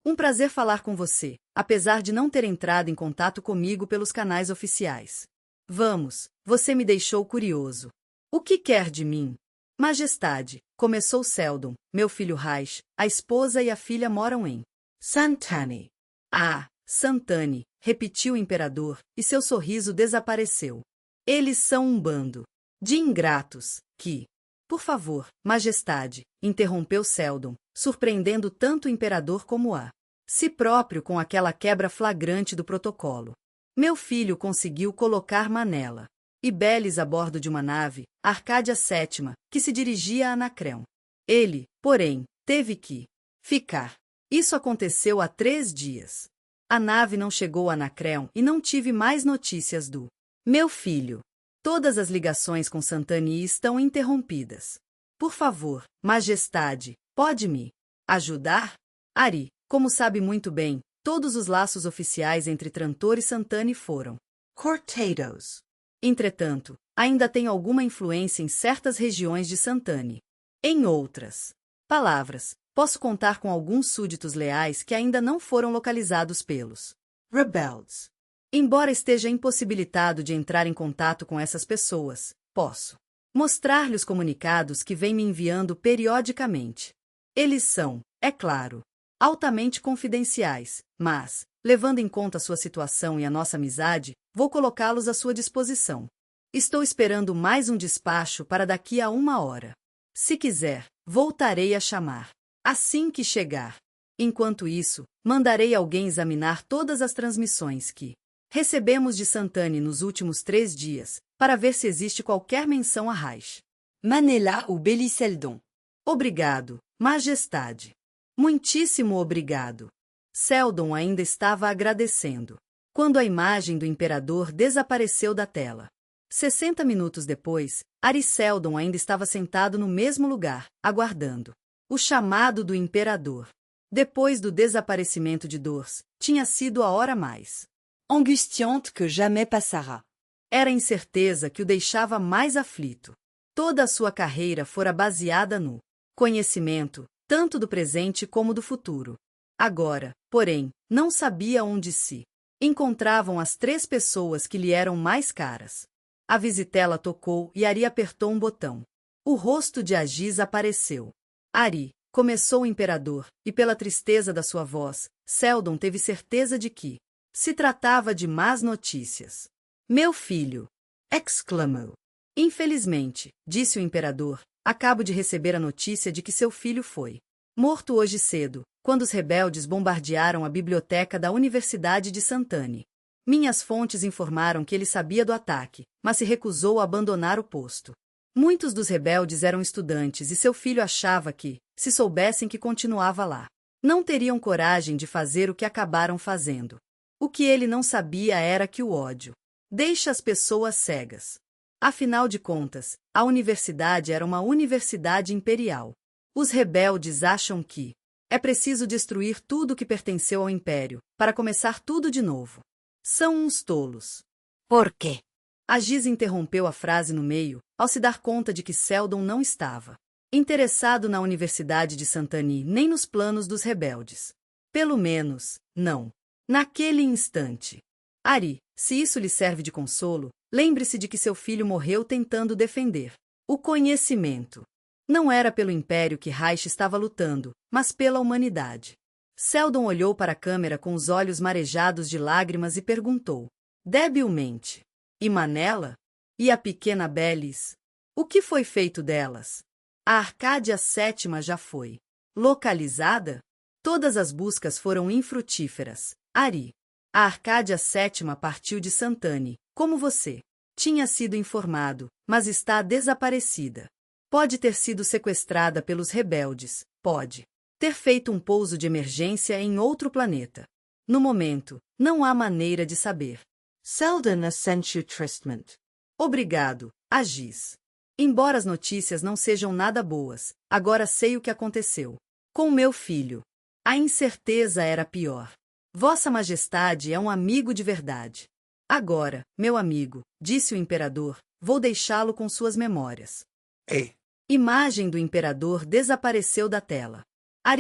Um prazer falar com você, apesar de não ter entrado em contato comigo pelos canais oficiais. Vamos, você me deixou curioso. O que quer de mim? Majestade, começou Seldon, meu filho Raish, a esposa e a filha moram em Santani. Ah, Santani, repetiu o imperador, e seu sorriso desapareceu. Eles são um bando de ingratos, que... Por favor, Majestade, interrompeu Seldon, surpreendendo tanto o imperador como a si próprio com aquela quebra flagrante do protocolo. Meu filho conseguiu colocar Manela e Belis a bordo de uma nave, Arcádia VII, que se dirigia a Anacreon. Ele, porém, teve que ficar. Isso aconteceu há 3 dias. A nave não chegou a Anacreon e não tive mais notícias do meu filho. Todas as ligações com Santani estão interrompidas. Por favor, Majestade, pode me ajudar? Ari, como sabe muito bem, todos os laços oficiais entre Trantor e Santani foram Cortados. Entretanto, ainda tem alguma influência em certas regiões de Santani. Em outras palavras, posso contar com alguns súditos leais que ainda não foram localizados pelos Rebels. Embora esteja impossibilitado de entrar em contato com essas pessoas, posso mostrar-lhe os comunicados que vem me enviando periodicamente. Eles são, é claro, altamente confidenciais, mas, levando em conta sua situação e a nossa amizade, vou colocá-los à sua disposição. Estou esperando mais um despacho para daqui a 1 hora. Se quiser, voltarei a chamar assim que chegar. Enquanto isso, mandarei alguém examinar todas as transmissões que recebemos de Santani nos últimos 3 dias, para ver se existe qualquer menção a Raish. Manela ou Beliseldon. Obrigado, Majestade. Muitíssimo obrigado. Seldon ainda estava agradecendo, quando a imagem do imperador desapareceu da tela. 60 minutos depois, Seldon ainda estava sentado no mesmo lugar, aguardando o chamado do imperador. Depois do desaparecimento de Dors, tinha sido a hora mais Angustiante que jamais passará. Era a incerteza que o deixava mais aflito. Toda a sua carreira fora baseada no conhecimento, tanto do presente como do futuro. Agora, porém, não sabia onde se encontravam as 3 pessoas que lhe eram mais caras. A visitela tocou e Ari apertou um botão. O rosto de Agiz apareceu. Ari, começou o imperador, e pela tristeza da sua voz, Seldon teve certeza de que se tratava de más notícias. Meu filho! Exclamou. Infelizmente, disse o imperador, acabo de receber a notícia de que seu filho foi morto hoje cedo, quando os rebeldes bombardearam a biblioteca da Universidade de Santani. Minhas fontes informaram que ele sabia do ataque, mas se recusou a abandonar o posto. Muitos dos rebeldes eram estudantes e seu filho achava que, se soubessem que continuava lá, não teriam coragem de fazer o que acabaram fazendo. O que ele não sabia era que o ódio deixa as pessoas cegas. Afinal de contas, a universidade era uma universidade imperial. Os rebeldes acham que é preciso destruir tudo que pertenceu ao império, para começar tudo de novo. São uns tolos. Por quê? Agiz interrompeu a frase no meio, ao se dar conta de que Seldon não estava interessado na Universidade de Santani nem nos planos dos rebeldes. Pelo menos, não naquele instante. Ari, se isso lhe serve de consolo, lembre-se de que seu filho morreu tentando defender o conhecimento. Não era pelo império que Raish estava lutando, mas pela humanidade. Seldon olhou para a câmera com os olhos marejados de lágrimas e perguntou, debilmente: E Manela? E a pequena Belis? O que foi feito delas? A Arcádia VII já foi localizada? Todas as buscas foram infrutíferas. Ari. A Arcádia VII partiu de Santani, como você tinha sido informado, mas está desaparecida. Pode ter sido sequestrada pelos rebeldes, pode ter feito um pouso de emergência em outro planeta. No momento, não há maneira de saber. Seldon Ascencio Tristment. Obrigado, Agiz. Embora as notícias não sejam nada boas, agora sei o que aconteceu com meu filho. A incerteza era pior. Vossa Majestade é um amigo de verdade. Agora, meu amigo, disse o imperador, vou deixá-lo com suas memórias. Imagem do imperador desapareceu da tela.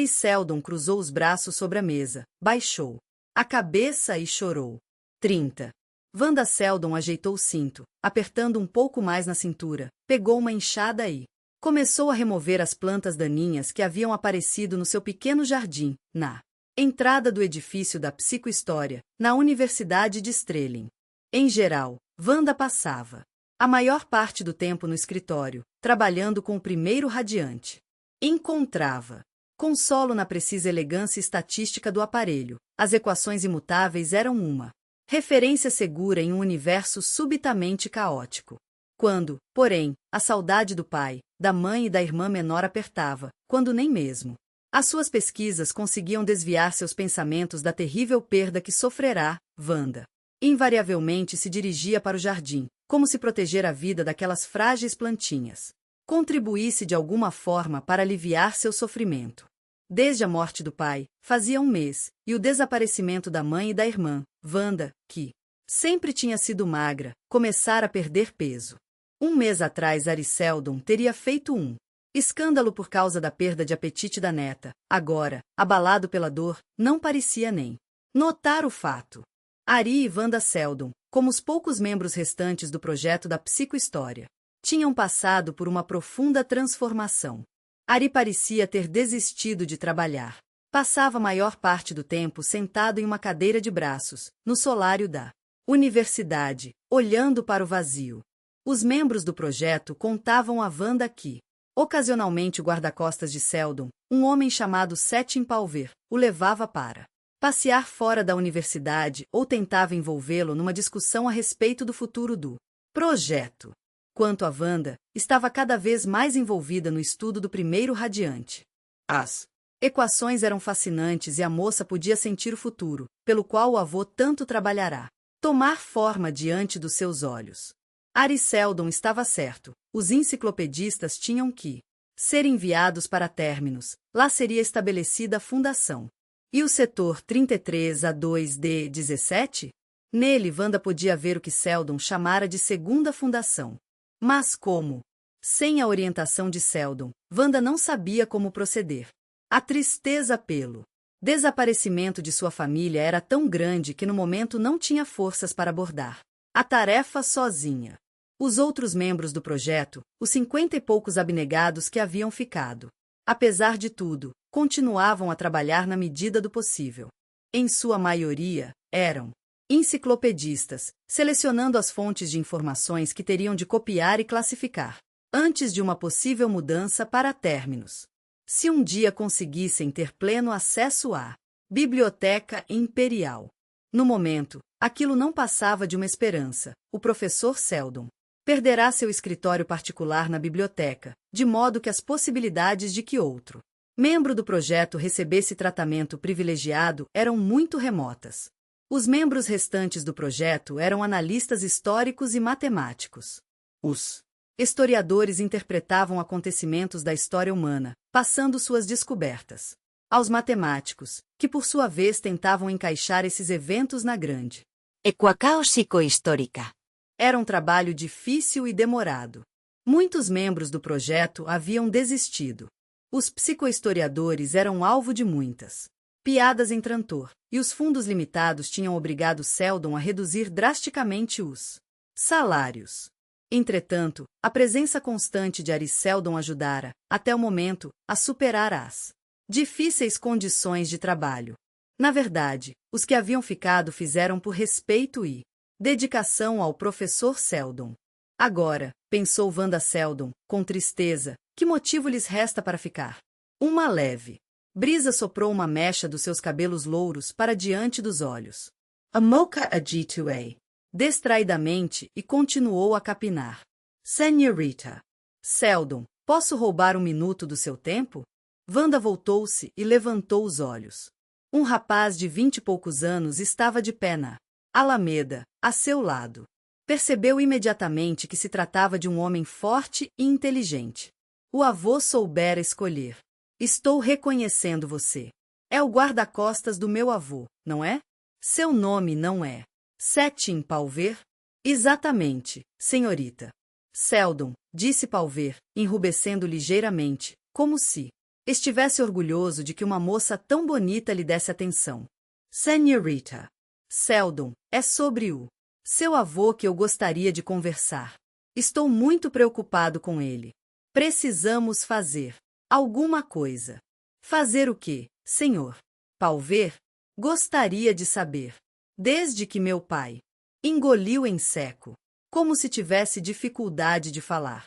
Seldon cruzou os braços sobre a mesa, baixou a cabeça e chorou. 30. Wanda Seldon ajeitou o cinto, apertando um pouco mais na cintura, pegou uma enxada e Começou a remover as plantas daninhas que haviam aparecido no seu pequeno jardim, na entrada do edifício da psicohistória, na Universidade de Strelin. Em geral, Wanda passava a maior parte do tempo no escritório, trabalhando com o primeiro radiante. Encontrava consolo na precisa elegância estatística do aparelho. As equações imutáveis eram uma referência segura em um universo subitamente caótico. Quando, porém, a saudade do pai, da mãe e da irmã menor apertava, quando nem mesmo as suas pesquisas conseguiam desviar seus pensamentos da terrível perda que sofrerá, Wanda invariavelmente se dirigia para o jardim, como se proteger a vida daquelas frágeis plantinhas contribuísse de alguma forma para aliviar seu sofrimento. Desde a morte do pai, fazia um mês, e o desaparecimento da mãe e da irmã, Wanda, que sempre tinha sido magra, começara a perder peso. Um mês atrás Ari Seldon teria feito um escândalo por causa da perda de apetite da neta. Agora, abalado pela dor, não parecia nem notar o fato. Ari e Wanda Seldon, como os poucos membros restantes do projeto da psicohistória, tinham passado por uma profunda transformação. Ari parecia ter desistido de trabalhar. Passava a maior parte do tempo sentado em uma cadeira de braços, no solário da universidade, olhando para o vazio. Os membros do projeto contavam a Wanda que, ocasionalmente o guarda-costas de Seldon, um homem chamado Setim Palver, o levava para passear fora da universidade ou tentava envolvê-lo numa discussão a respeito do futuro do projeto. Quanto a Wanda, estava cada vez mais envolvida no estudo do primeiro radiante. As equações eram fascinantes e a moça podia sentir o futuro, pelo qual o avô tanto trabalhará, tomar forma diante dos seus olhos. Ari Seldon estava certo, os enciclopedistas tinham que ser enviados para Terminus, lá seria estabelecida a fundação. E o setor 33A2D17? Nele Wanda podia ver o que Seldon chamara de segunda fundação. Mas como? Sem a orientação de Seldon, Wanda não sabia como proceder. A tristeza pelo desaparecimento de sua família era tão grande que no momento não tinha forças para abordar a tarefa sozinha. Os outros membros do projeto, os 50 e poucos abnegados que haviam ficado, apesar de tudo, continuavam a trabalhar na medida do possível. Em sua maioria, eram enciclopedistas, selecionando as fontes de informações que teriam de copiar e classificar, antes de uma possível mudança para Terminus. Se um dia conseguissem ter pleno acesso à Biblioteca Imperial. No momento, aquilo não passava de uma esperança. O professor Seldon perderá seu escritório particular na biblioteca, de modo que as possibilidades de que outro membro do projeto recebesse tratamento privilegiado eram muito remotas. Os membros restantes do projeto eram analistas históricos e matemáticos. Os historiadores interpretavam acontecimentos da história humana, passando suas descobertas aos matemáticos, que por sua vez tentavam encaixar esses eventos na grande Equacao psicohistórica. Era um trabalho difícil e demorado. Muitos membros do projeto haviam desistido. Os psicohistoriadores eram alvo de muitas piadas em Trantor, e os fundos limitados tinham obrigado Seldon a reduzir drasticamente os salários. Entretanto, a presença constante de Ari Seldon ajudara, até o momento, a superar as difíceis condições de trabalho. Na verdade, os que haviam ficado fizeram por respeito e dedicação ao professor Seldon. Agora, pensou Wanda Seldon, com tristeza, que motivo lhes resta para ficar? Uma leve brisa soprou uma mecha dos seus cabelos louros para diante dos olhos. A mocha a G2A. Distraidamente, e continuou a capinar. Senhorita. Seldon, posso roubar um minuto do seu tempo? Wanda voltou-se e levantou os olhos. Um rapaz de 20 e poucos anos estava de pé na alameda, a seu lado. Percebeu imediatamente que se tratava de um homem forte e inteligente. O avô soubera escolher. Estou reconhecendo você. É o guarda-costas do meu avô, não é? Seu nome não é Setim Palver? Exatamente, senhorita. Seldon, disse Palver, enrubescendo ligeiramente, como se estivesse orgulhoso de que uma moça tão bonita lhe desse atenção. Senhorita. Seldon, é sobre o seu avô que eu gostaria de conversar. Estou muito preocupado com ele. Precisamos fazer alguma coisa. Fazer o quê, senhor? Palver? Gostaria de saber. Desde que meu pai engoliu em seco, como se tivesse dificuldade de falar.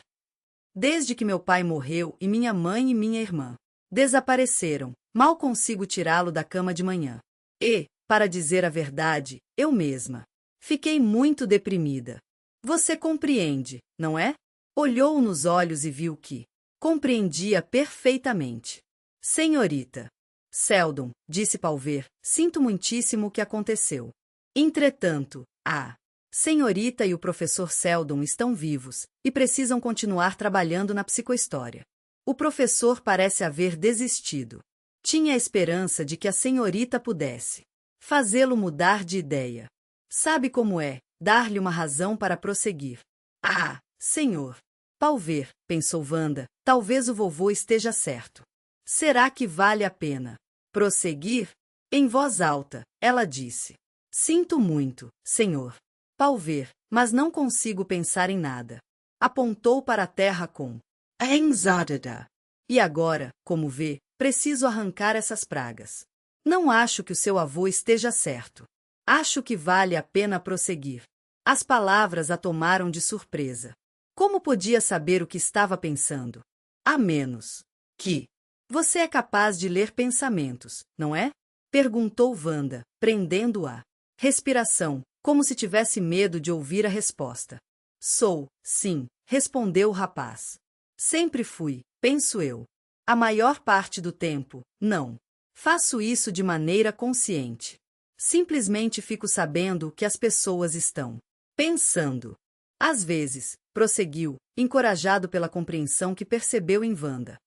Desde que meu pai morreu e minha mãe e minha irmã desapareceram, mal consigo tirá-lo da cama de manhã. E, para dizer a verdade, eu mesma fiquei muito deprimida. Você compreende, não é? Olhou nos olhos e viu que compreendia perfeitamente. Senhorita Seldon, disse Palver, sinto muitíssimo o que aconteceu. Entretanto, a senhorita e o professor Seldon estão vivos e precisam continuar trabalhando na psicohistória. O professor parece haver desistido. Tinha a esperança de que a senhorita pudesse fazê-lo mudar de ideia. Sabe como é, dar-lhe uma razão para prosseguir. Ah, senhor Palver, pensou Wanda, talvez o vovô esteja certo. Será que vale a pena prosseguir? Em voz alta, ela disse. Sinto muito, senhor Palver, mas não consigo pensar em nada. Apontou para a terra com Anxadada. E agora, como vê, preciso arrancar essas pragas. Não acho que o seu avô esteja certo. Acho que vale a pena prosseguir. As palavras a tomaram de surpresa. Como podia saber o que estava pensando? A menos que você é capaz de ler pensamentos, não é? Perguntou Wanda, prendendo a respiração, como se tivesse medo de ouvir a resposta. Sou, sim, respondeu o rapaz. Sempre fui, penso eu. A maior parte do tempo, não. Faço isso de maneira consciente. Simplesmente fico sabendo o que as pessoas estão pensando. Às vezes, prosseguiu, encorajado pela compreensão que percebeu em Wanda.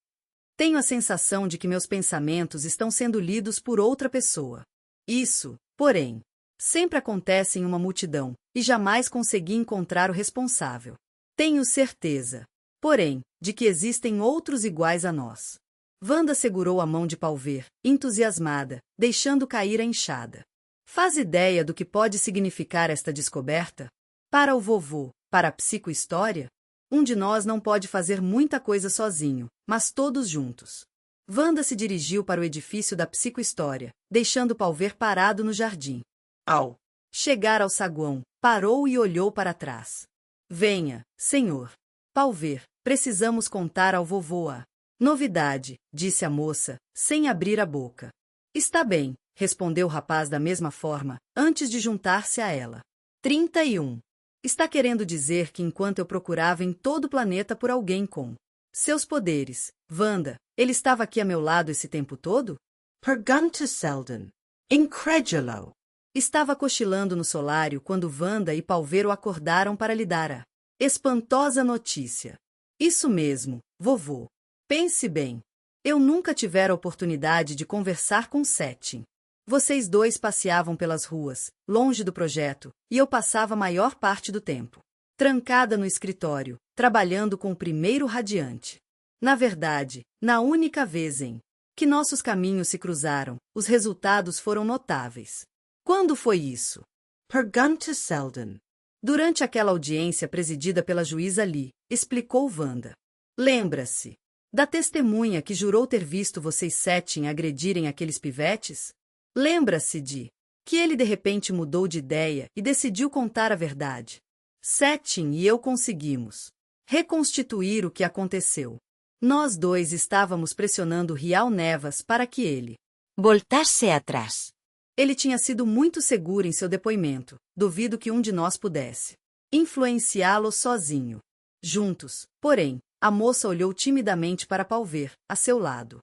Tenho a sensação de que meus pensamentos estão sendo lidos por outra pessoa. Isso, porém, sempre acontece em uma multidão, e jamais consegui encontrar o responsável. Tenho certeza, porém, de que existem outros iguais a nós. Wanda segurou a mão de Palver, entusiasmada, deixando cair a enxada. Faz ideia do que pode significar esta descoberta? Para o vovô, para a psicohistória? Um de nós não pode fazer muita coisa sozinho, mas todos juntos. Wanda se dirigiu para o edifício da psicohistória, deixando Palver parado no jardim. Ao chegar ao saguão, parou e olhou para trás. Venha, senhor Palver, precisamos contar ao vovô a novidade, disse a moça, sem abrir a boca. Está bem, respondeu o rapaz da mesma forma, antes de juntar-se a ela. 31. Está querendo dizer que enquanto eu procurava em todo o planeta por alguém com seus poderes, Wanda, ele estava aqui a meu lado esse tempo todo? Pergunta Seldon. Incrédulo. Estava cochilando no solário quando Wanda e Palver o acordaram para lhe dar a espantosa notícia. Isso mesmo, vovô. Pense bem. Eu nunca tivera a oportunidade de conversar com Settin. Vocês dois passeavam pelas ruas, longe do projeto, e eu passava a maior parte do tempo trancada no escritório, trabalhando com o primeiro radiante. Na verdade, na única vez em que nossos caminhos se cruzaram, os resultados foram notáveis. Quando foi isso? Pergunta Seldon. Durante aquela audiência presidida pela juíza Lee, explicou Wanda. Lembra-se da testemunha que jurou ter visto vocês Settin agredirem aqueles pivetes? Lembra-se de que ele de repente mudou de ideia e decidiu contar a verdade. Settin e eu conseguimos reconstituir o que aconteceu. Nós dois estávamos pressionando Rial Nevas para que ele voltasse atrás. Ele tinha sido muito seguro em seu depoimento. Duvido que um de nós pudesse influenciá-lo sozinho. Juntos, porém, a moça olhou timidamente para Palver, a seu lado.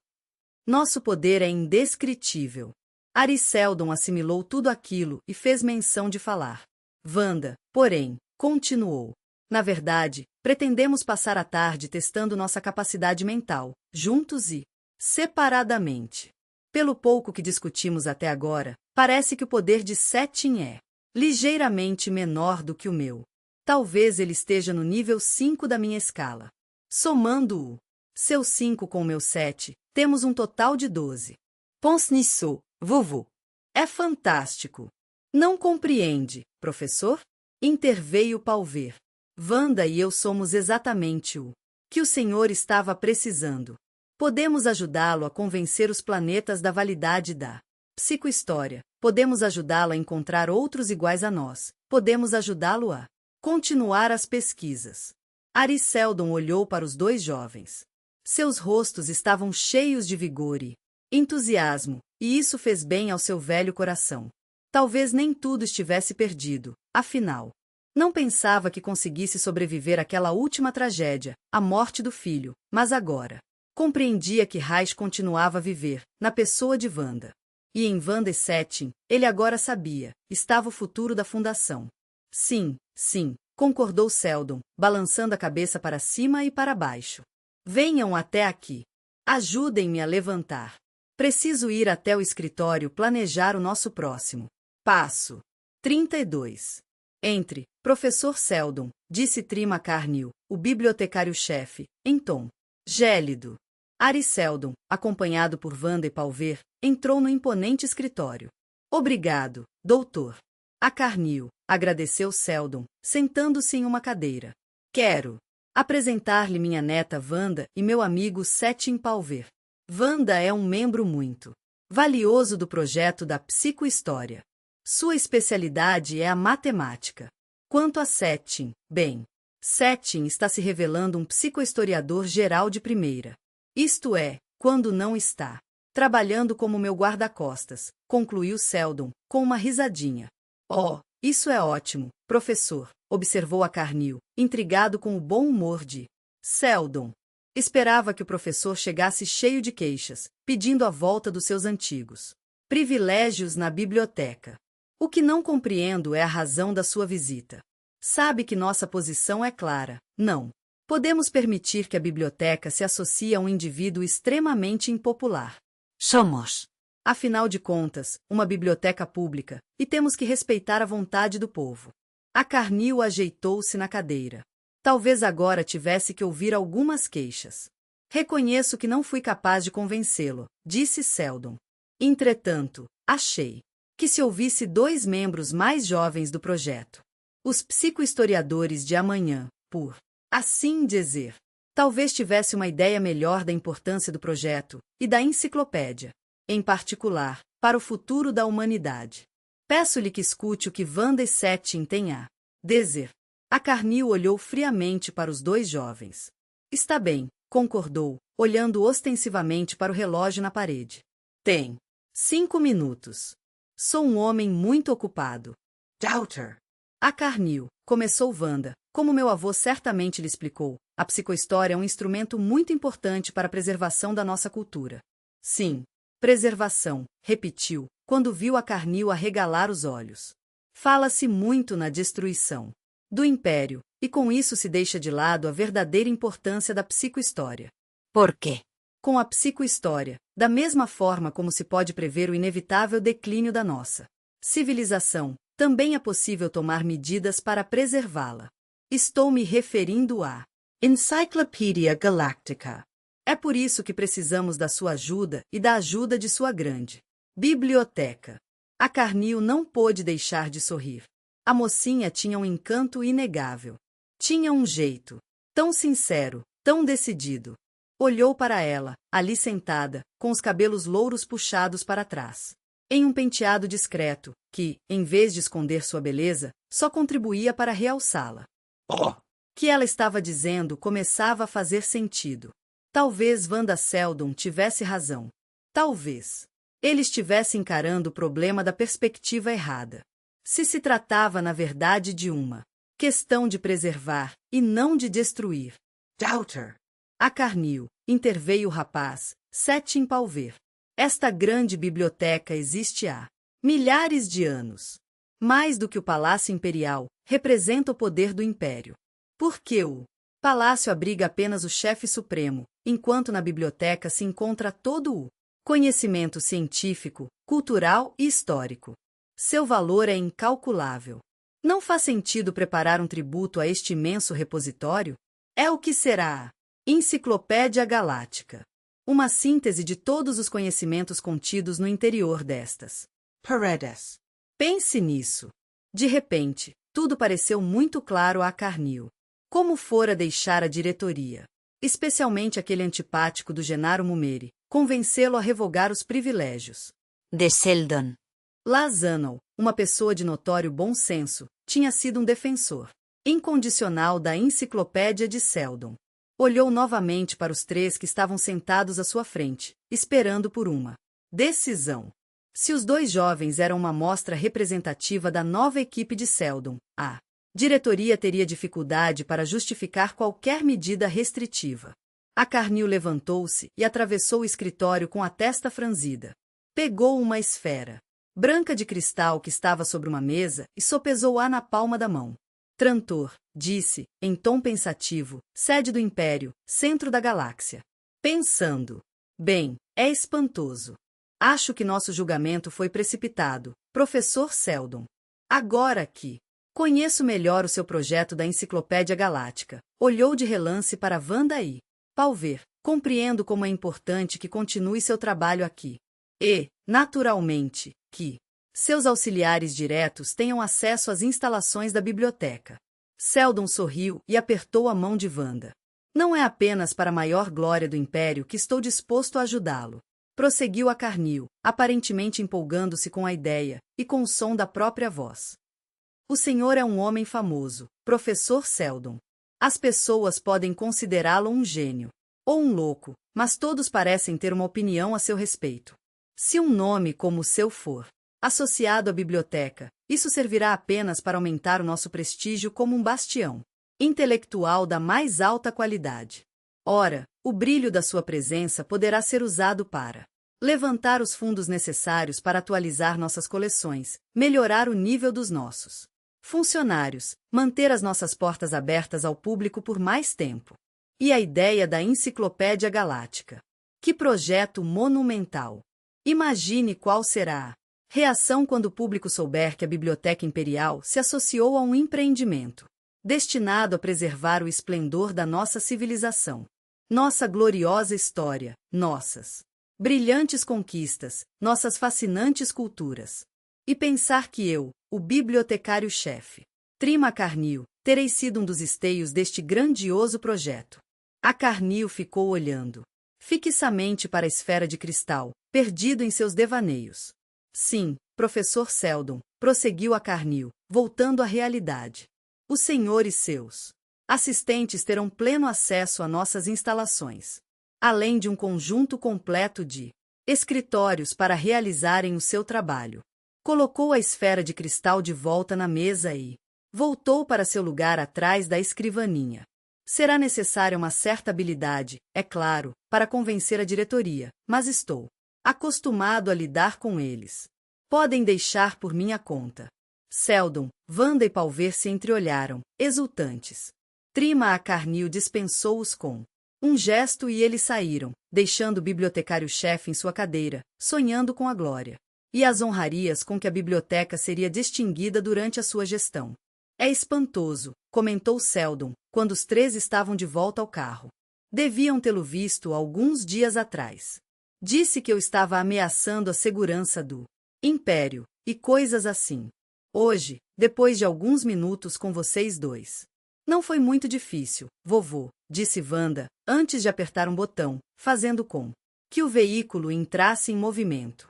Nosso poder é indescritível. Ari Seldon assimilou tudo aquilo e fez menção de falar. Wanda, porém, continuou. Na verdade, pretendemos passar a tarde testando nossa capacidade mental, juntos e separadamente. Pelo pouco que discutimos até agora, parece que o poder de Settin é ligeiramente menor do que o meu. Talvez ele esteja no nível 5 da minha escala. Somando o seu 5 com o meu 7, temos um total de 12. Pense nisso, vovô. É fantástico. Não compreende, professor? Interveio Palver. Wanda e eu somos exatamente o que o senhor estava precisando. Podemos ajudá-lo a convencer os planetas da validade da psicohistória. Podemos ajudá-lo a encontrar outros iguais a nós. Podemos ajudá-lo a continuar as pesquisas. Ari Seldon olhou para os dois jovens. Seus rostos estavam cheios de vigor e entusiasmo, e isso fez bem ao seu velho coração. Talvez nem tudo estivesse perdido, afinal. Não pensava que conseguisse sobreviver àquela última tragédia, a morte do filho, mas agora compreendia que Reich continuava a viver, na pessoa de Wanda. E em Wanda e Setting, ele agora sabia, estava o futuro da fundação. Sim, sim, concordou Seldon, balançando a cabeça para cima e para baixo. Venham até aqui. Ajudem-me a levantar. Preciso ir até o escritório planejar o nosso próximo passo. 32. Entre, professor Seldon, disse Trima Carnew, o bibliotecário-chefe, em tom gélido. Ari Seldon, acompanhado por Wanda e Palver, entrou no imponente escritório. Obrigado, doutor. A Carnew, agradeceu Seldon, sentando-se em uma cadeira. Quero apresentar-lhe minha neta Wanda e meu amigo Setting Palver. Wanda é um membro muito valioso do projeto da psicohistória. Sua especialidade é a matemática. Quanto a Setting, bem, Setting está se revelando um psicohistoriador geral de primeira. Isto é, quando não está trabalhando como meu guarda-costas, concluiu Seldon, com uma risadinha. Oh, isso é ótimo, professor, observou a Carnew, intrigado com o bom humor de Seldon. Esperava que o professor chegasse cheio de queixas, pedindo a volta dos seus antigos privilégios na biblioteca. O que não compreendo é a razão da sua visita. Sabe que nossa posição é clara, não podemos permitir que a biblioteca se associe a um indivíduo extremamente impopular. Somos, Afinal de contas, uma biblioteca pública, e temos que respeitar a vontade do povo. A Carnew ajeitou-se na cadeira. Talvez agora tivesse que ouvir algumas queixas. Reconheço que não fui capaz de convencê-lo, disse Seldon. Entretanto, achei que se ouvisse dois membros mais jovens do projeto, os psicohistoriadores de amanhã, por assim dizer, talvez tivesse uma ideia melhor da importância do projeto e da enciclopédia, em particular, para o futuro da humanidade. Peço-lhe que escute o que Wanda e Setting têm a dizer. A Carnew olhou friamente para os dois jovens. Está bem, concordou, olhando ostensivamente para o relógio na parede. Tem 5 minutos. Sou um homem muito ocupado. Doubter. A Carnew, começou Wanda, como meu avô certamente lhe explicou, a psicohistória é um instrumento muito importante para a preservação da nossa cultura. Sim, preservação, repetiu, quando viu a Carnew arregalar os olhos. Fala-se muito na destruição do império, e com isso se deixa de lado a verdadeira importância da psicohistória. ¿por qué? Com a psicohistória, da mesma forma como se pode prever o inevitável declínio da nossa civilização, também é possível tomar medidas para preservá-la. Estou me referindo à Encyclopedia Galactica. É por isso que precisamos da sua ajuda e da ajuda de sua grande biblioteca. A Carnew não pôde deixar de sorrir. A mocinha tinha um encanto inegável. Tinha um jeito tão sincero, tão decidido. Olhou para ela, ali sentada, com os cabelos louros puxados para trás, em um penteado discreto, que, em vez de esconder sua beleza, só contribuía para realçá-la. Oh. Que ela estava dizendo começava a fazer sentido. Talvez Wanda Seldon tivesse razão. Talvez ele estivesse encarando o problema da perspectiva errada. Se tratava, na verdade, de uma questão de preservar e não de destruir. Doubter. A Carnew, interveio o rapaz, Setting Palver. Esta grande biblioteca existe há milhares de anos. Mais do que o Palácio Imperial, representa o poder do Império. Porque o palácio abriga apenas o chefe supremo, enquanto na biblioteca se encontra todo o conhecimento científico, cultural e histórico. Seu valor é incalculável. Não faz sentido preparar um tributo a este imenso repositório? É o que será a Enciclopédia Galáctica. Uma síntese de todos os conhecimentos contidos no interior destas Paredes. Pense nisso. De repente, tudo pareceu muito claro a Carnew. Como fora deixar a diretoria. especialmente aquele antipático do Genaro Mumeri, convencê-lo a revogar os privilégios. De Sheldon. Lazano, uma pessoa de notório bom senso, tinha sido um defensor incondicional da enciclopédia de Sheldon. Olhou novamente para os três que estavam sentados à sua frente, esperando por uma decisão. Se os dois jovens eram uma amostra representativa da nova equipe de Sheldon, a diretoria teria dificuldade para justificar qualquer medida restritiva. A Carnew levantou-se e atravessou o escritório com a testa franzida. Pegou uma esfera branca de cristal que estava sobre uma mesa e sopesou-a na palma da mão. Trantor, disse, em tom pensativo, sede do Império, centro da galáxia. Pensando. Bem, é espantoso. Acho que nosso julgamento foi precipitado, professor Sheldon. Agora que conheço melhor o seu projeto da Enciclopédia Galáctica, olhou de relance para Wanda e Palver. Compreendo como é importante que continue seu trabalho aqui. E, naturalmente, que seus auxiliares diretos tenham acesso às instalações da biblioteca. Sheldon sorriu e apertou a mão de Wanda. Não é apenas para a maior glória do Império que estou disposto a ajudá-lo. Prosseguiu a Carnew, aparentemente empolgando-se com a ideia, e com o som da própria voz. O senhor é um homem famoso, professor Sheldon. As pessoas podem considerá-lo um gênio, ou um louco, mas todos parecem ter uma opinião a seu respeito. Se um nome como o seu for associado à biblioteca, isso servirá apenas para aumentar o nosso prestígio como um bastião intelectual da mais alta qualidade. Ora, o brilho da sua presença poderá ser usado para levantar os fundos necessários para atualizar nossas coleções, melhorar o nível dos nossos funcionários, manter as nossas portas abertas ao público por mais tempo. E a ideia da Enciclopédia Galáctica. Que projeto monumental! Imagine qual será a reação quando o público souber que a Biblioteca Imperial se associou a um empreendimento destinado a preservar o esplendor da nossa civilização, nossa gloriosa história, nossas brilhantes conquistas, nossas fascinantes culturas. E pensar que eu, o bibliotecário-chefe, Trima Carnew, terei sido um dos esteios deste grandioso projeto. A Carnew ficou olhando fixamente para a esfera de cristal, perdido em seus devaneios. Sim, professor Sheldon, prosseguiu a Carnew, voltando à realidade. O senhor e seus assistentes terão pleno acesso a nossas instalações, além de um conjunto completo de escritórios para realizarem o seu trabalho. Colocou a esfera de cristal de volta na mesa e voltou para seu lugar atrás da escrivaninha. Será necessária uma certa habilidade, é claro, para convencer a diretoria, mas estou acostumado a lidar com eles. Podem deixar por minha conta. Sheldon, Wanda e Palver se entreolharam, exultantes. Trima a Carnew dispensou-os com um gesto e eles saíram, deixando o bibliotecário-chefe em sua cadeira, sonhando com a glória e as honrarias com que a biblioteca seria distinguida durante a sua gestão. É espantoso, comentou Sheldon, quando os três estavam de volta ao carro. Deviam tê-lo visto alguns dias atrás. Disse que eu estava ameaçando a segurança do Império, e coisas assim. Hoje, depois de alguns minutos com vocês dois. Não foi muito difícil, vovô, disse Wanda, antes de apertar um botão, fazendo com que o veículo entrasse em movimento.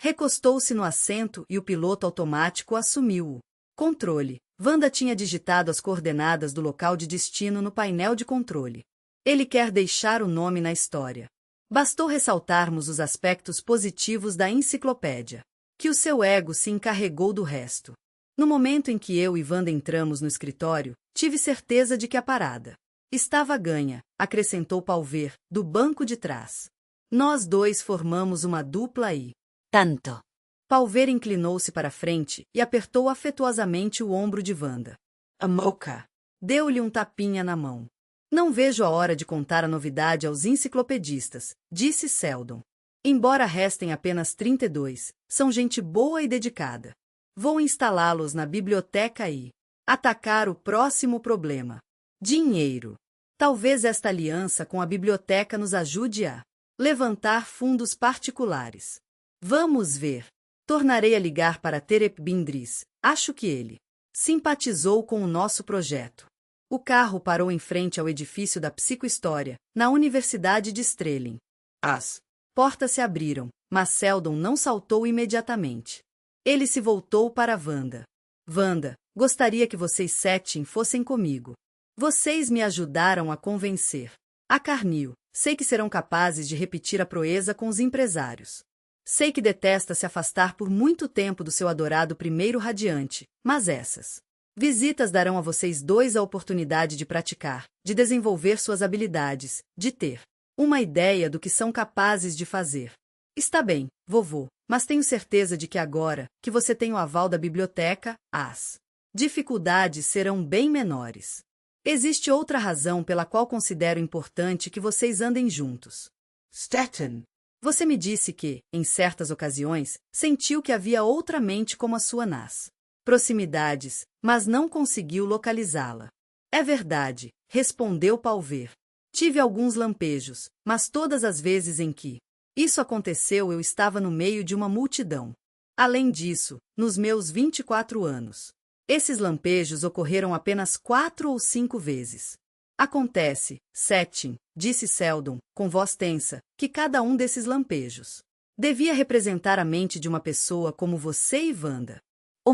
Recostou-se no assento e o piloto automático assumiu o controle. Wanda tinha digitado as coordenadas do local de destino no painel de controle. Ele quer deixar o nome na história. Bastou ressaltarmos os aspectos positivos da enciclopédia, que o seu ego se encarregou do resto. No momento em que eu e Wanda entramos no escritório, tive certeza de que a parada estava ganha, acrescentou Palver, do banco de trás. Nós dois formamos uma dupla e Tanto. Palver inclinou-se para frente e apertou afetuosamente o ombro de Wanda. Amoka. Deu-lhe um tapinha na mão. Não vejo a hora de contar a novidade aos enciclopedistas, disse Sheldon. Embora restem apenas 32, são gente boa e dedicada. Vou instalá-los na biblioteca e atacar o próximo problema. Dinheiro. Talvez esta aliança com a biblioteca nos ajude a levantar fundos particulares. Vamos ver. Tornarei a ligar para Terep Bindris. Acho que ele simpatizou com o nosso projeto. O carro parou em frente ao edifício da psicohistória, na Universidade de Strelin. As portas se abriram, mas Seldon não saltou imediatamente. Ele se voltou para Wanda. Wanda, gostaria que vocês 7 fossem comigo. Vocês me ajudaram a convencer. A Carnil, sei que serão capazes de repetir a proeza com os empresários. Sei que detesta se afastar por muito tempo do seu adorado primeiro radiante, mas essas visitas darão a vocês 2 a oportunidade de praticar, de desenvolver suas habilidades, de ter uma ideia do que são capazes de fazer. Está bem, vovô, mas tenho certeza de que agora, que você tem o aval da biblioteca, as dificuldades serão bem menores. Existe outra razão pela qual considero importante que vocês andem juntos. Stettin. Você me disse que, em certas ocasiões, sentiu que havia outra mente como a sua nas proximidades, mas não conseguiu localizá-la. É verdade, respondeu Palver. Tive alguns lampejos, mas todas as vezes em que isso aconteceu eu estava no meio de uma multidão. Além disso, nos meus 24 anos, esses lampejos ocorreram apenas 4 ou 5 vezes. Acontece, Settin, disse Seldon, com voz tensa, que cada um desses lampejos devia representar a mente de uma pessoa como você e Wanda.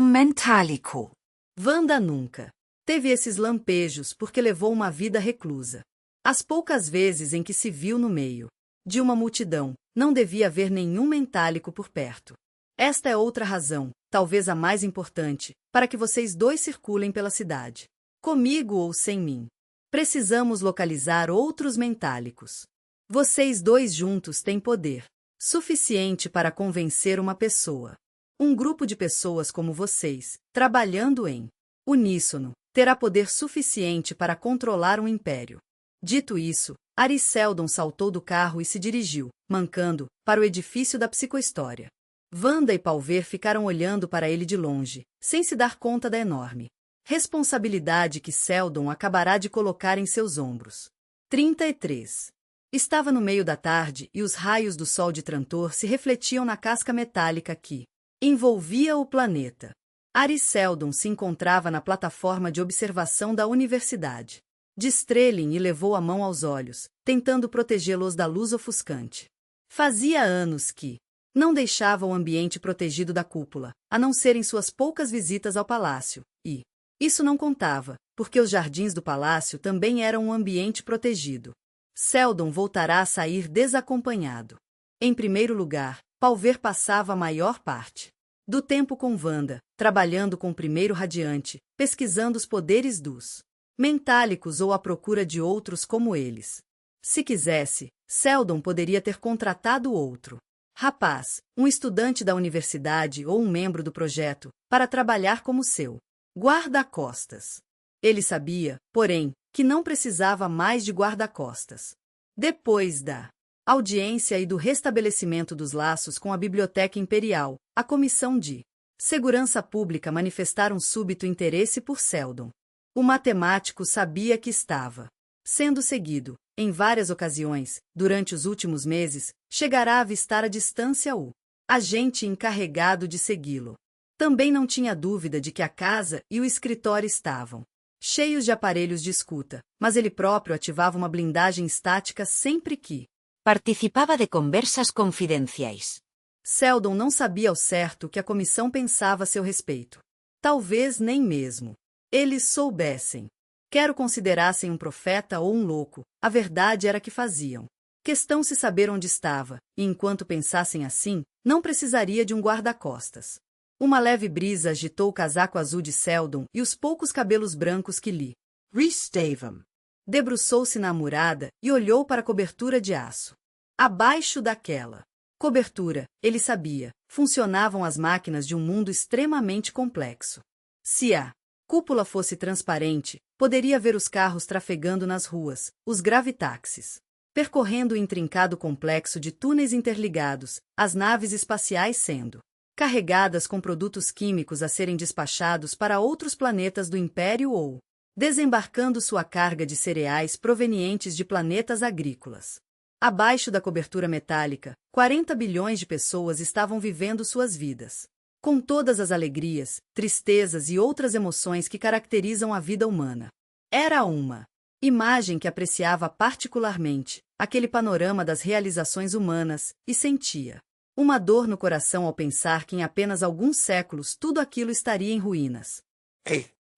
Mentalico. Wanda nunca teve esses lampejos porque levou uma vida reclusa. As poucas vezes em que se viu no meio de uma multidão, não devia haver nenhum mentálico por perto. Esta é outra razão, talvez a mais importante, para que vocês 2 circulem pela cidade. Comigo ou sem mim. Precisamos localizar outros mentálicos. Vocês 2 juntos têm poder suficiente para convencer uma pessoa. Um grupo de pessoas como vocês, trabalhando em uníssono, terá poder suficiente para controlar um império. Dito isso, Ari Seldon saltou do carro e se dirigiu, mancando, para o edifício da psicohistória. Wanda e Palver ficaram olhando para ele de longe, sem se dar conta da enorme responsabilidade que Seldon acabará de colocar em seus ombros. 33. Estava no meio da tarde e os raios do sol de Trantor se refletiam na casca metálica que envolvia o planeta. Ari Seldon se encontrava na plataforma de observação da universidade de Strelin e levou a mão aos olhos, tentando protegê-los da luz ofuscante. Fazia anos que não deixava o ambiente protegido da cúpula, a não ser em suas poucas visitas ao palácio, e isso não contava, porque os jardins do palácio também eram um ambiente protegido. Seldon voltará a sair desacompanhado. Em primeiro lugar, Palver passava a maior parte do tempo com Wanda, trabalhando com o primeiro radiante, pesquisando os poderes dos mentálicos ou à procura de outros como eles. Se quisesse, Seldon poderia ter contratado outro rapaz, um estudante da universidade ou um membro do projeto, para trabalhar como seu guarda-costas. Ele sabia, porém, que não precisava mais de guarda-costas. Depois da audiência e do restabelecimento dos laços com a Biblioteca Imperial, a Comissão de Segurança Pública manifestara um súbito interesse por Seldon. O matemático sabia que estava sendo seguido. Em várias ocasiões, durante os últimos meses, chegará a avistar à distância o agente encarregado de segui-lo. Também não tinha dúvida de que a casa e o escritório estavam cheios de aparelhos de escuta, mas ele próprio ativava uma blindagem estática sempre que participava de conversas confidenciais. Seldon não sabia ao certo o que a comissão pensava a seu respeito. Talvez nem mesmo eles soubessem. Quer o considerassem um profeta ou um louco, a verdade era que faziam questão se saber onde estava, e enquanto pensassem assim, não precisaria de um guarda-costas. Uma leve brisa agitou o casaco azul de Seldon e os poucos cabelos brancos que lhe restavam. Debruçou-se na murada e olhou para a cobertura de aço. Abaixo daquela cobertura, ele sabia, funcionavam as máquinas de um mundo extremamente complexo. Se a cúpula fosse transparente, poderia ver os carros trafegando nas ruas, os gravitaxis percorrendo o intrincado complexo de túneis interligados, as naves espaciais sendo carregadas com produtos químicos a serem despachados para outros planetas do Império ou desembarcando sua carga de cereais provenientes de planetas agrícolas. Abaixo da cobertura metálica, 40 bilhões de pessoas estavam vivendo suas vidas, com todas as alegrias, tristezas e outras emoções que caracterizam a vida humana. Era uma imagem que apreciava particularmente, aquele panorama das realizações humanas, e sentia uma dor no coração ao pensar que em apenas alguns séculos tudo aquilo estaria em ruínas.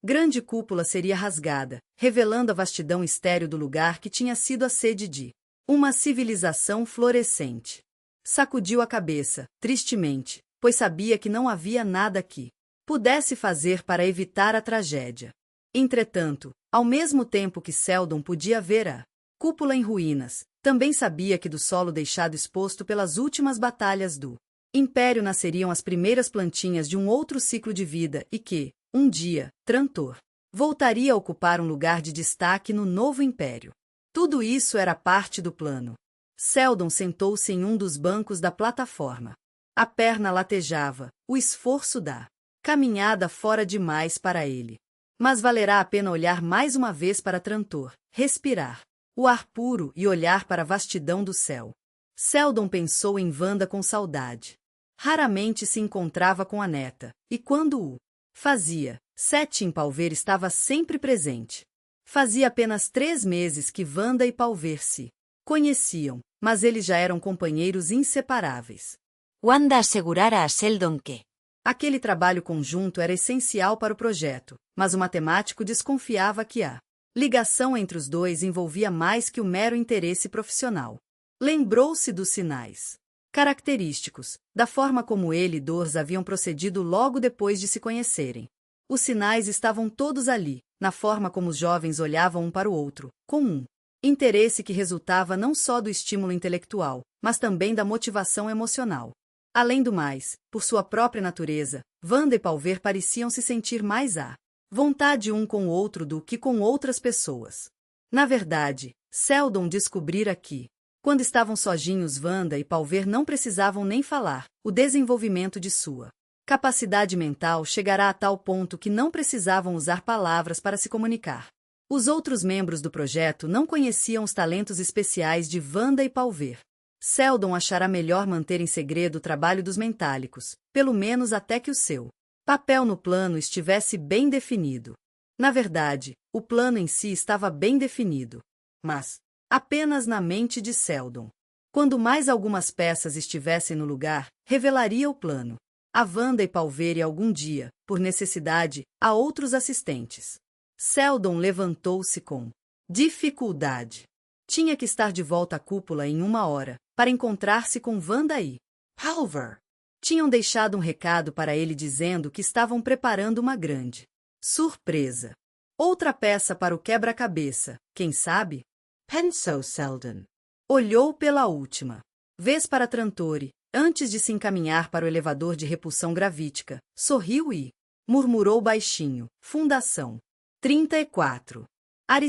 Grande cúpula seria rasgada, revelando a vastidão estéril do lugar que tinha sido a sede de uma civilização florescente. Sacudiu a cabeça, tristemente, pois sabia que não havia nada que pudesse fazer para evitar a tragédia. Entretanto, ao mesmo tempo que Seldon podia ver a cúpula em ruínas, também sabia que do solo deixado exposto pelas últimas batalhas do Império nasceriam as primeiras plantinhas de um outro ciclo de vida e que, um dia, Trantor voltaria a ocupar um lugar de destaque no novo Império. Tudo isso era parte do plano. Seldon sentou-se em um dos bancos da plataforma. A perna latejava, o esforço da caminhada fora demais para ele. Mas valerá a pena olhar mais uma vez para Trantor, respirar o ar puro e olhar para a vastidão do céu. Seldon pensou em Wanda com saudade. Raramente se encontrava com a neta, e quando o fazia, Setim Palver estava sempre presente. Fazia apenas 3 meses que Wanda e Palver se conheciam, mas eles já eram companheiros inseparáveis. Wanda assegurara a Seldon que aquele trabalho conjunto era essencial para o projeto, mas o matemático desconfiava que a ligação entre os dois envolvia mais que o mero interesse profissional. Lembrou-se dos sinais característicos, da forma como ele e Dors haviam procedido logo depois de se conhecerem. Os sinais estavam todos ali, na forma como os jovens olhavam um para o outro, com um interesse que resultava não só do estímulo intelectual, mas também da motivação emocional. Além do mais, por sua própria natureza, Wanda e Palver pareciam se sentir mais à vontade um com o outro do que com outras pessoas. Na verdade, Seldon descobrira que, quando estavam sozinhos, Wanda e Palver não precisavam nem falar. O desenvolvimento de sua capacidade mental chegará a tal ponto que não precisavam usar palavras para se comunicar. Os outros membros do projeto não conheciam os talentos especiais de Wanda e Palver. Seldon achará melhor manter em segredo o trabalho dos mentálicos, pelo menos até que o seu papel no plano estivesse bem definido. Na verdade, o plano em si estava bem definido, mas apenas na mente de Seldon. Quando mais algumas peças estivessem no lugar, revelaria o plano. A Wanda e Palver e algum dia, por necessidade, a outros assistentes. Seldon levantou-se com dificuldade. Tinha que estar de volta à cúpula em 1 hora, para encontrar-se com Wanda e Palver. Tinham deixado um recado para ele dizendo que estavam preparando uma grande surpresa. Outra peça para o quebra-cabeça, quem sabe? Pensou Seldon. Olhou pela última vez para Trantori, antes de se encaminhar para o elevador de repulsão gravítica, sorriu e murmurou baixinho, Fundação 34.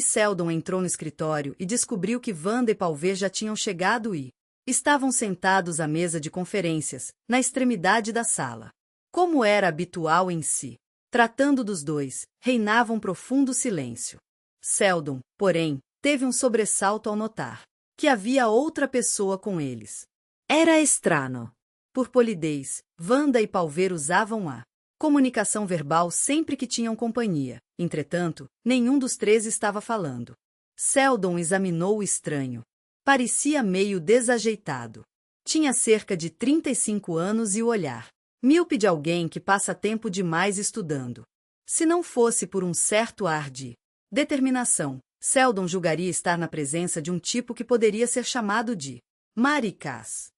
Seldon entrou no escritório e descobriu que Wanda e Palver já tinham chegado e estavam sentados à mesa de conferências, na extremidade da sala. Como era habitual em si, tratando dos dois, reinava um profundo silêncio. Seldon, porém, teve um sobressalto ao notar que havia outra pessoa com eles. Era estranho. Por polidez, Wanda e Palver usavam a comunicação verbal sempre que tinham companhia. Entretanto, nenhum dos 3 estava falando. Seldon examinou o estranho. Parecia meio desajeitado. Tinha cerca de 35 anos e o olhar míope de alguém que passa tempo demais estudando. Se não fosse por um certo ar de determinação, Seldon julgaria estar na presença de um tipo que poderia ser chamado de maricaz.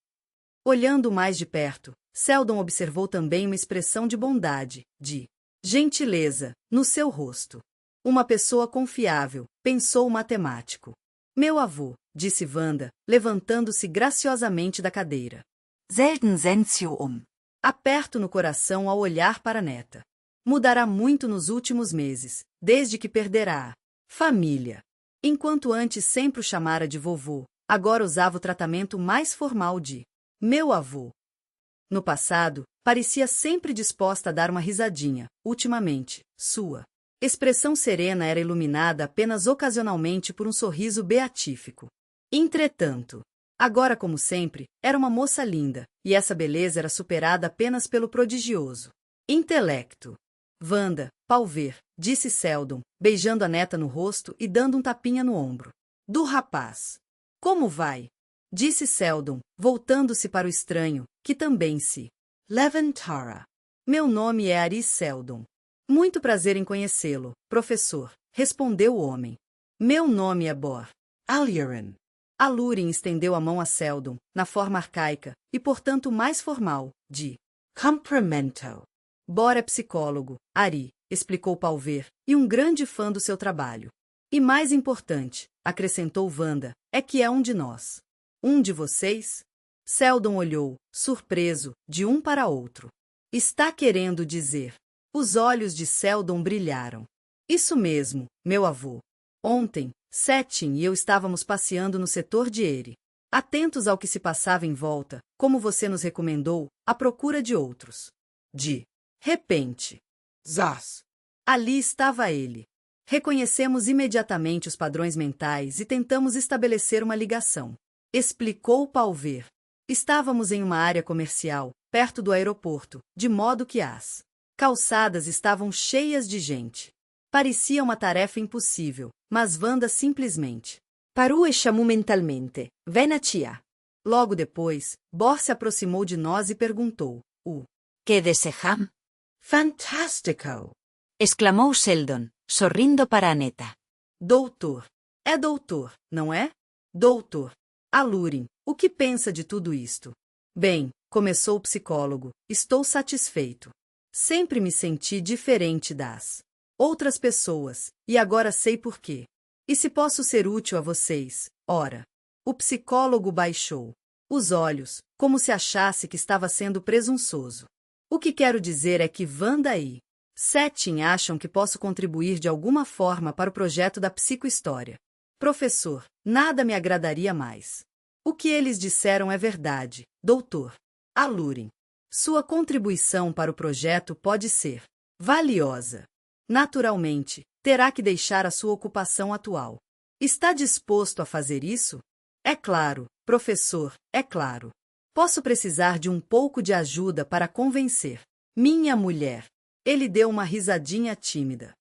Olhando mais de perto, Seldon observou também uma expressão de bondade, de gentileza, no seu rosto. Uma pessoa confiável, pensou o matemático. Meu avô, disse Wanda, levantando-se graciosamente da cadeira. Selten sind sie Aperto no coração ao olhar para a neta. Mudará muito nos últimos meses, desde que perderá a família. Enquanto antes sempre o chamara de vovô, agora usava o tratamento mais formal de meu avô. No passado, parecia sempre disposta a dar uma risadinha. Ultimamente, sua expressão serena era iluminada apenas ocasionalmente por um sorriso beatífico. Entretanto, agora como sempre, era uma moça linda, e essa beleza era superada apenas pelo prodigioso intelecto. Wanda, Palver, disse Seldon, beijando a neta no rosto e dando um tapinha no ombro do rapaz. Como vai? Disse Seldon, voltando-se para o estranho, que também se levantara. Meu nome é Ari Seldon. Muito prazer em conhecê-lo, professor, respondeu o homem. Meu nome é Bor Alurin. Alurin estendeu a mão a Seldon, na forma arcaica, e portanto mais formal, de Cumprimento. Bor é psicólogo, Ari, explicou Palver, e um grande fã do seu trabalho. E mais importante, acrescentou Wanda, é que é um de nós. Um de vocês? Seldon olhou, surpreso, de um para outro. Está querendo dizer? Os olhos de Seldon brilharam. Isso mesmo, meu avô. Ontem, Settin e eu estávamos passeando no setor de Eri. Atentos ao que se passava em volta, como você nos recomendou, à procura de outros. De repente, Zaz. ali estava ele. Reconhecemos imediatamente os padrões mentais e tentamos estabelecer uma ligação. Explicou Palver. Estávamos em uma área comercial, perto do aeroporto, de modo que as calçadas estavam cheias de gente. Parecia uma tarefa impossível, mas Wanda simplesmente parou e chamou mentalmente. Venatia. Logo depois, Bor se aproximou de nós e perguntou: o ¿Qué desejam? Fantástico. Exclamou Seldon, sorrindo para a neta. doutor? É doutor, não é? Doutor. Alurin, o que pensa de tudo isto? Bem, começou o psicólogo, estou satisfeito. Sempre me senti diferente das outras pessoas, e agora sei por quê. E se posso ser útil a vocês, ora. O psicólogo baixou os olhos, como se achasse que estava sendo presunçoso. O que quero dizer é que Wanda e Settin acham que posso contribuir de alguma forma para o projeto da psicohistória. Professor, nada me agradaria mais. O que eles disseram é verdade, doutor. Alurin. Sua contribuição para o projeto pode ser valiosa. Naturalmente, terá que deixar a sua ocupação atual. Está disposto a fazer isso? É claro, professor, é claro. Posso precisar de um pouco de ajuda para convencer minha mulher. Ele deu uma risadinha tímida.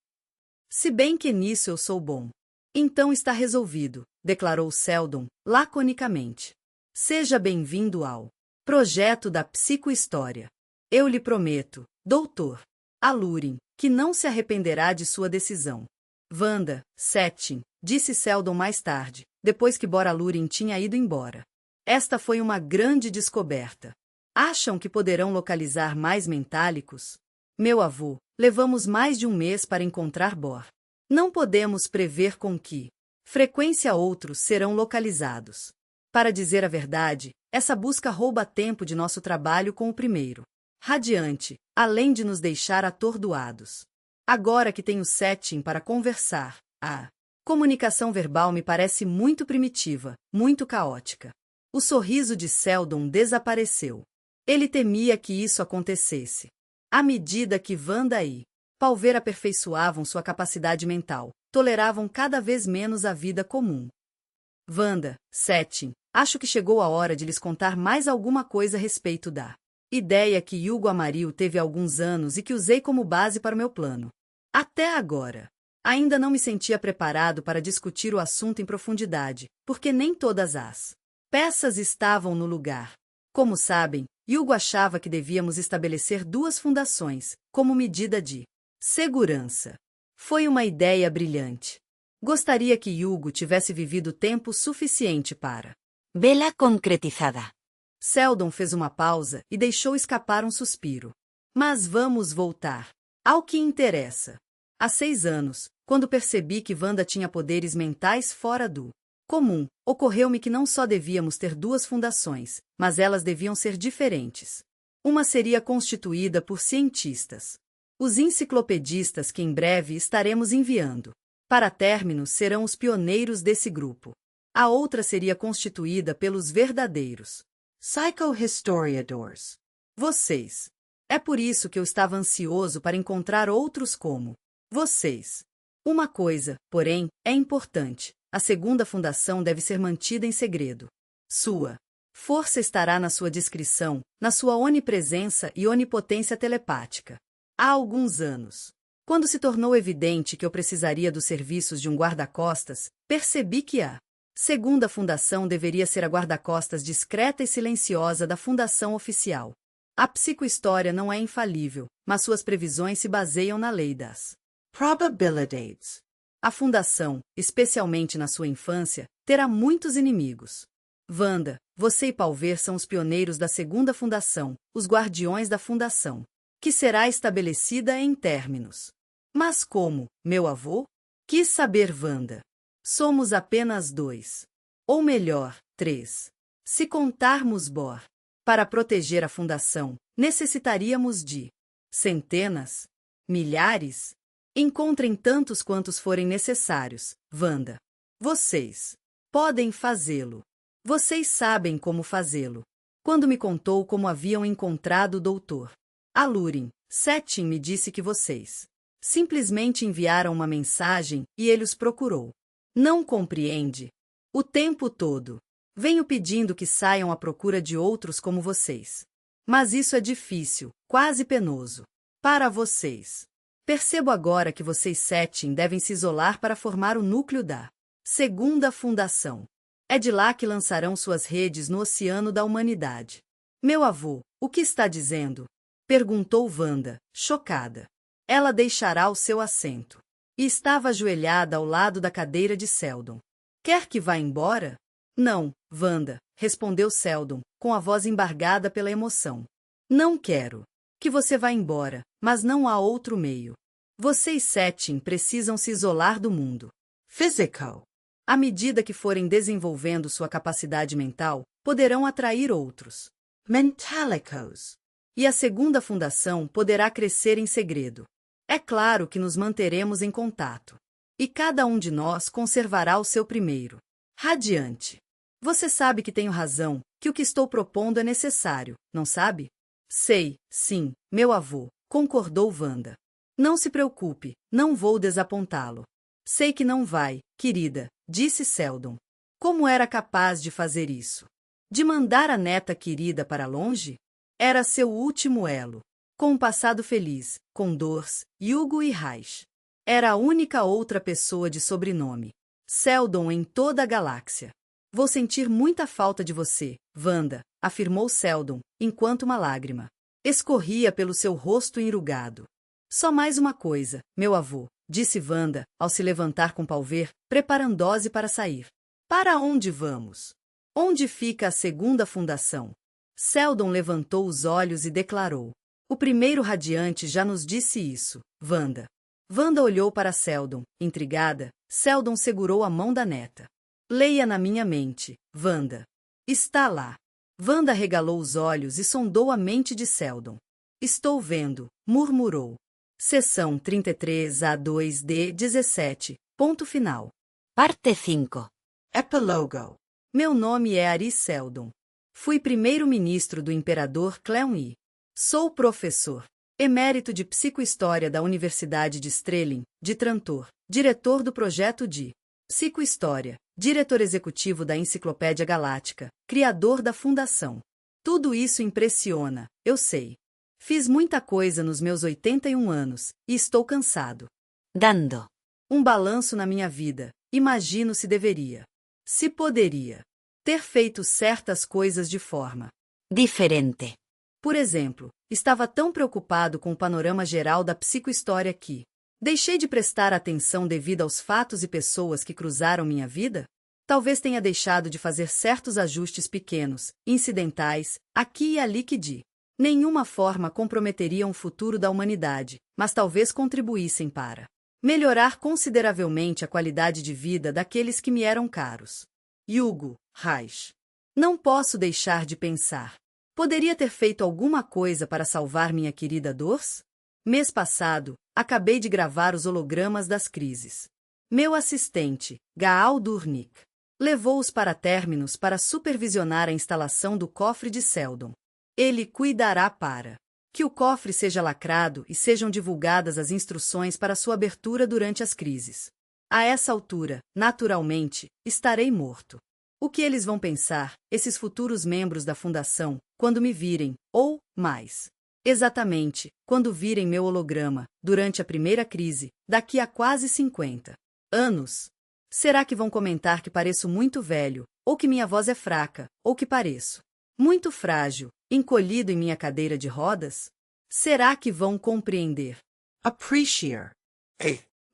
Se bem que nisso eu sou bom. Então está resolvido, declarou Seldon, laconicamente. Seja bem-vindo ao projeto da psicohistória. Eu lhe prometo, doutor Alurin, que não se arrependerá de sua decisão. Wanda, Settin, disse Seldon mais tarde, depois que Bor Alurin tinha ido embora. Esta foi uma grande descoberta. Acham que poderão localizar mais mentálicos? Meu avô, levamos mais de um mês para encontrar Bor. Não podemos prever com que frequência outros serão localizados. Para dizer a verdade, essa busca rouba tempo de nosso trabalho com o primeiro. Radiante, além de nos deixar atordoados. Agora que tenho Settin para conversar, a comunicação verbal me parece muito primitiva, muito caótica. O sorriso de Seldon desapareceu. Ele temia que isso acontecesse. À medida que Wanda e Palver aperfeiçoavam sua capacidade mental, toleravam cada vez menos a vida comum. Wanda, Settin, acho que chegou a hora de lhes contar mais alguma coisa a respeito da ideia que Hugo Amaril teve há alguns anos e que usei como base para o meu plano. Até agora, ainda não me sentia preparado para discutir o assunto em profundidade, porque nem todas as peças estavam no lugar. Como sabem, Hugo achava que devíamos estabelecer 2 fundações, como medida de segurança. Foi uma ideia brilhante. Gostaria que Hugo tivesse vivido tempo suficiente para Vela concretizada. Seldon fez uma pausa e deixou escapar um suspiro. Mas vamos voltar ao que interessa. Há 6 anos, quando percebi que Wanda tinha poderes mentais fora do comum, ocorreu-me que não só devíamos ter 2 fundações, mas elas deviam ser diferentes. Uma seria constituída por cientistas. Os enciclopedistas que em breve estaremos enviando. Para término serão os pioneiros desse grupo. A outra seria constituída pelos verdadeiros Psychohistoriadores. vocês. É por isso que eu estava ansioso para encontrar outros como vocês. Uma coisa, porém, é importante. A segunda fundação deve ser mantida em segredo. Sua força estará na sua discrição, na sua onipresença e onipotência telepática. Há alguns anos, Quando se tornou evidente que eu precisaria dos serviços de um guarda-costas, percebi que a segunda fundação deveria ser a guarda-costas discreta e silenciosa da fundação oficial. A psicohistória não é infalível, mas suas previsões se baseiam na lei das probabilities. A fundação, especialmente na sua infância, terá muitos inimigos. Wanda, você e Palver são os pioneiros da segunda fundação, os guardiões da fundação, que será estabelecida em términos. Mas como, meu avô? Quis saber Wanda. Somos apenas 2. Ou melhor, 3. Se contarmos Bor. Para proteger a fundação, necessitaríamos de centenas? Milhares? Encontrem tantos quantos forem necessários, Wanda. Vocês podem fazê-lo. Vocês sabem como fazê-lo. Quando me contou como haviam encontrado o doutor Alurin, Settin me disse que vocês simplesmente enviaram uma mensagem e ele os procurou. Não compreende? O tempo todo. Venho pedindo que saiam à procura de outros como vocês. Mas isso é difícil, quase penoso. Para vocês. Percebo agora que vocês Settin devem se isolar para formar o núcleo da segunda fundação. É de lá que lançarão suas redes no oceano da humanidade. Meu avô, o que está dizendo? Perguntou Wanda, chocada. Ela deixará o seu assento. E estava ajoelhada ao lado da cadeira de Seldon. Quer que vá embora? Não, Wanda, respondeu Seldon, com a voz embargada pela emoção. Não quero que você vá embora, mas não há outro meio. Vocês Settin precisam se isolar do mundo Physical. À medida que forem desenvolvendo sua capacidade mental, poderão atrair outros Mentalicos. e a segunda fundação poderá crescer em segredo. É claro que nos manteremos em contato. E cada um de nós conservará o seu primeiro radiante. Você sabe que tenho razão, que o que estou propondo é necessário, não sabe? Sei, sim, meu avô, concordou Wanda. Não se preocupe, não vou desapontá-lo. Sei que não vai, querida, disse Seldon. Como era capaz de fazer isso? De mandar a neta querida para longe? Era seu último elo. Com um passado feliz, com Dors, Hugo e Reich. Era a única outra pessoa de sobrenome Seldon em toda a galáxia. Vou sentir muita falta de você, Wanda, afirmou Seldon, enquanto uma lágrima escorria pelo seu rosto enrugado. Só mais uma coisa, meu avô, disse Wanda, ao se levantar com Palver, preparando-se para sair. Para onde vamos? Onde fica a segunda fundação? Seldon levantou os olhos e declarou. O primeiro radiante já nos disse isso, Wanda. Wanda olhou para Seldon, intrigada. Seldon segurou a mão da neta. Leia na minha mente, Wanda. Está lá. Wanda regalou os olhos e sondou a mente de Seldon. Estou vendo, murmurou. Seção 33 a 2D 17. Ponto final. Parte 5. Epilogo. Meu nome é Ari Seldon. Fui primeiro-ministro do imperador Cleon I. Sou professor emérito de psicohistória da Universidade de Strelin, de Trantor, diretor do projeto de psicohistória, diretor executivo da Enciclopédia Galáctica, criador da Fundação. Tudo isso impressiona, eu sei. Fiz muita coisa nos meus 81 anos, e estou cansado. Dando. Um balanço na minha vida, imagino se deveria. Se poderia. Ter feito certas coisas de forma Diferente. Por exemplo, estava tão preocupado com o panorama geral da psicohistória que deixei de prestar atenção devido aos fatos e pessoas que cruzaram minha vida? Talvez tenha deixado de fazer certos ajustes pequenos, incidentais, aqui e ali que de nenhuma forma comprometeriam o futuro da humanidade, mas talvez contribuíssem para melhorar consideravelmente a qualidade de vida daqueles que me eram caros. Hugo, Reich. Não posso deixar de pensar. Poderia ter feito alguma coisa para salvar minha querida Dors? Mês passado, acabei de gravar os hologramas das crises. Meu assistente, Gaal Durnik, levou-os para términos para supervisionar a instalação do cofre de Seldon. Ele cuidará para que o cofre seja lacrado e sejam divulgadas as instruções para sua abertura durante as crises. A essa altura, naturalmente, estarei morto. O que eles vão pensar, esses futuros membros da Fundação, quando me virem, ou, mais Exatamente, quando virem meu holograma, durante a primeira crise, daqui a quase 50 anos. Será que vão comentar que pareço muito velho, ou que minha voz é fraca, ou que pareço muito frágil, encolhido em minha cadeira de rodas? Será que vão compreender? Appreciate.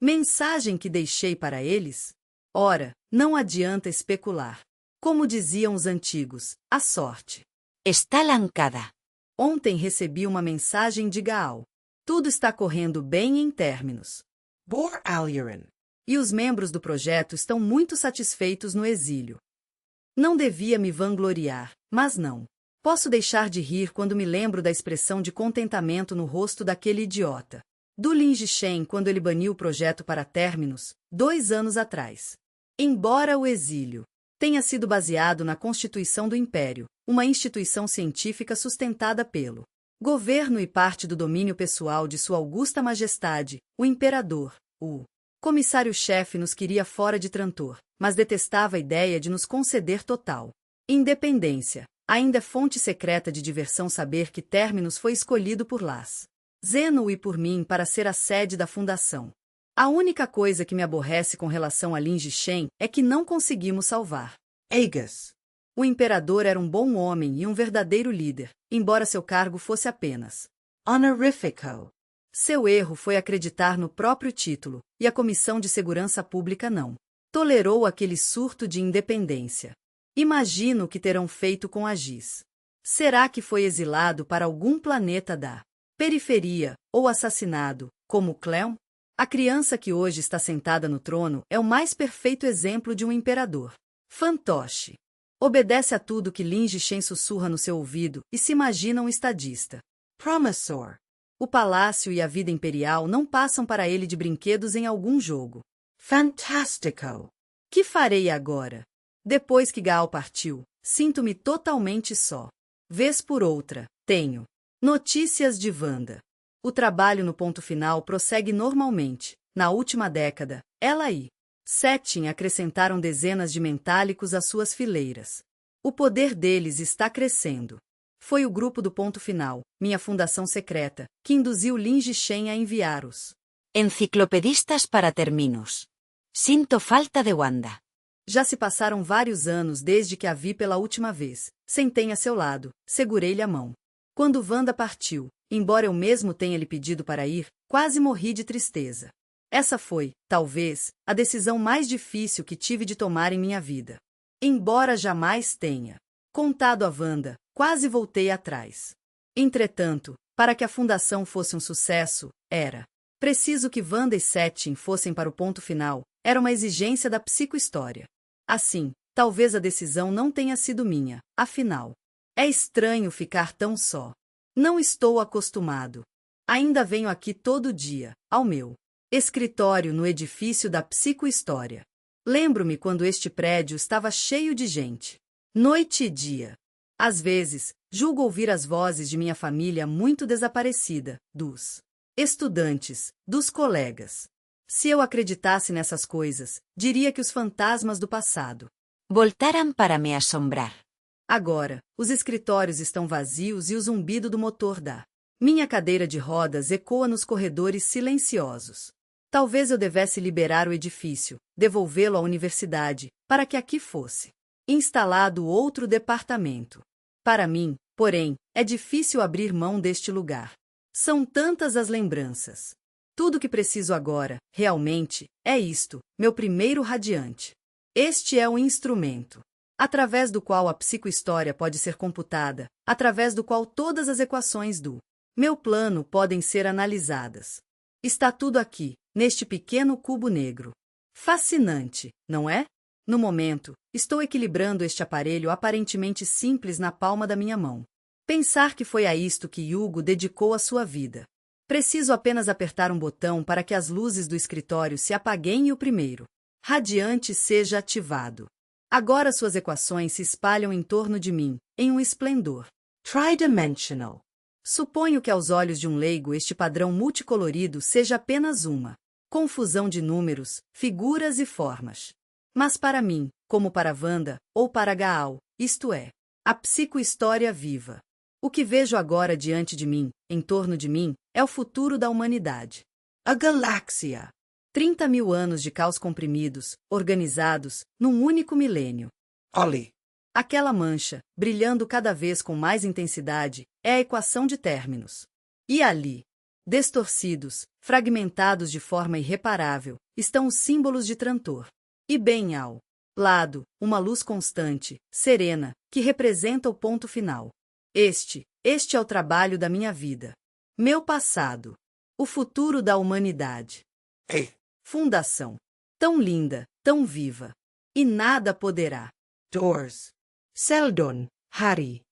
Mensagem que deixei para eles? Ora, não adianta especular. Como diziam os antigos, a sorte Está lancada. Ontem recebi uma mensagem de Gaal. Tudo está correndo bem em términos. Bor Alyarin. E os membros do projeto estão muito satisfeitos no exílio. Não devia me vangloriar, mas não posso deixar de rir quando me lembro da expressão de contentamento no rosto daquele idiota. Do Lin Zhishen quando ele baniu o projeto para términos, 2 anos atrás. Embora o exílio tenha sido baseado na Constituição do Império, uma instituição científica sustentada pelo governo e parte do domínio pessoal de Sua Augusta Majestade, o Imperador, o comissário-chefe nos queria fora de Trantor, mas detestava a ideia de nos conceder total independência. Ainda é fonte secreta de diversão saber que Terminus foi escolhido por Las Zeno e por mim para ser a sede da fundação. A única coisa que me aborrece com relação a Lin Zhishen é que não conseguimos salvar Aegis. O imperador era um bom homem e um verdadeiro líder, embora seu cargo fosse apenas Honorifico. Seu erro foi acreditar no próprio título, e a Comissão de Segurança Pública não tolerou aquele surto de independência. Imagino o que terão feito com Agis. Será que foi exilado para algum planeta da periferia, ou assassinado, como Cleon? A criança que hoje está sentada no trono é o mais perfeito exemplo de um imperador. Fantoche. Obedece a tudo que Lin Zhishen sussurra no seu ouvido e se imagina um estadista. Promissor. O palácio e a vida imperial não passam para ele de brinquedos em algum jogo. Fantastico. Que farei agora? Depois que Gaal partiu, sinto-me totalmente só. Vez por outra, tenho notícias de Wanda. O trabalho no ponto final prossegue normalmente. Na última década, ela e Settin acrescentaram dezenas de mentálicos às suas fileiras. O poder deles está crescendo. Foi o grupo do ponto final, minha fundação secreta, que induziu Lin Zhishen a enviar os Enciclopedistas para Terminus. Sinto falta de Wanda. Já se passaram vários anos desde que a vi pela última vez. Sentei a seu lado, segurei-lhe a mão. Quando Wanda partiu, embora eu mesmo tenha lhe pedido para ir, quase morri de tristeza. Essa foi, talvez, a decisão mais difícil que tive de tomar em minha vida. Embora jamais tenha contado a Wanda, quase voltei atrás. Entretanto, para que a fundação fosse um sucesso, era preciso que Wanda e Settin fossem para o ponto final, era uma exigência da psicohistória. Assim, talvez a decisão não tenha sido minha, afinal. É estranho ficar tão só. Não estou acostumado. Ainda venho aqui todo dia, ao meu escritório no edifício da psicohistória. Lembro-me quando este prédio estava cheio de gente. Noite e dia. Às vezes, julgo ouvir as vozes de minha família muito desaparecida, dos estudantes, dos colegas. Se eu acreditasse nessas coisas, diria que os fantasmas do passado voltaram para me assombrar. Agora, os escritórios estão vazios e o zumbido do motor da minha cadeira de rodas ecoa nos corredores silenciosos. Talvez eu devesse liberar o edifício, devolvê-lo à universidade, para que aqui fosse instalado outro departamento. Para mim, porém, é difícil abrir mão deste lugar. São tantas as lembranças. Tudo o que preciso agora, realmente, é isto, meu primeiro radiante. Este é o instrumento através do qual a psicohistória pode ser computada, através do qual todas as equações do meu plano podem ser analisadas. Está tudo aqui, neste pequeno cubo negro. Fascinante, não é? No momento, estou equilibrando este aparelho aparentemente simples na palma da minha mão. Pensar que foi a isto que Hugo dedicou a sua vida. Preciso apenas apertar um botão para que as luzes do escritório se apaguem e o primeiro radiante seja ativado. Agora suas equações se espalham em torno de mim, em um esplendor Tridimensional. Suponho que aos olhos de um leigo este padrão multicolorido seja apenas uma confusão de números, figuras e formas. Mas para mim, como para Wanda, ou para Gaal, isto é a psicohistória viva. O que vejo agora diante de mim, em torno de mim, é o futuro da humanidade. A galaxia. 30.000 anos de caos comprimidos, organizados, num único milênio. Ollie. Aquela mancha, brilhando cada vez com mais intensidade, é a equação de términos. E ali, distorcidos, fragmentados de forma irreparável, estão os símbolos de Trantor. E bem ao lado, uma luz constante, serena, que representa o ponto final. Este é o trabalho da minha vida. Meu passado. O futuro da humanidade. Ei. Fundação. Tão linda, tão viva. E nada poderá. Doors. Seldon. Harry.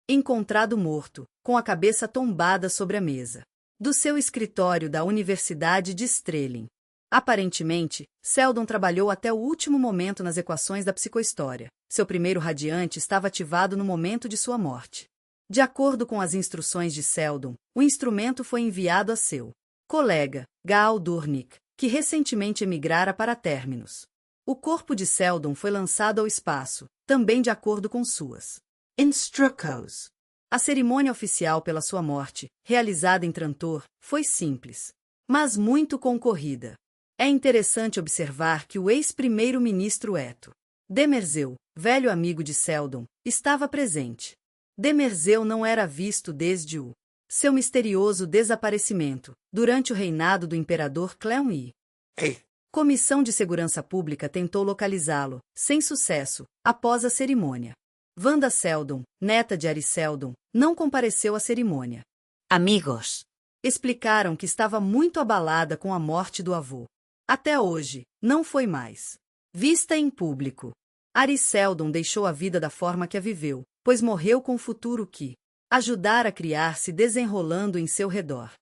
Encontrado morto, com a cabeça tombada sobre a mesa do seu escritório da Universidade de Strelin. Aparentemente, Seldon trabalhou até o último momento nas equações da psicohistória. Seu primeiro radiante estava ativado no momento de sua morte. De acordo com as instruções de Seldon, o instrumento foi enviado a seu colega, Gaal Durnik, que recentemente emigrara para Terminus. O corpo de Seldon foi lançado ao espaço, também de acordo com suas Instrucos. A cerimônia oficial pela sua morte, realizada em Trantor, foi simples, mas muito concorrida. É interessante observar que o ex-primeiro-ministro Eto Demerzeu, velho amigo de Seldon, estava presente. Demerzeu não era visto desde o seu misterioso desaparecimento, durante o reinado do imperador Cleon I. Comissão de Segurança Pública tentou localizá-lo, sem sucesso, após a cerimônia. Wanda Seldon, neta de Ari Seldon, não compareceu à cerimônia. Amigos. Explicaram que estava muito abalada com a morte do avô. Até hoje, não foi mais vista em público. Ari Seldon deixou a vida da forma que a viveu, pois morreu com o futuro que ajudara a criar se desenrolando em seu redor.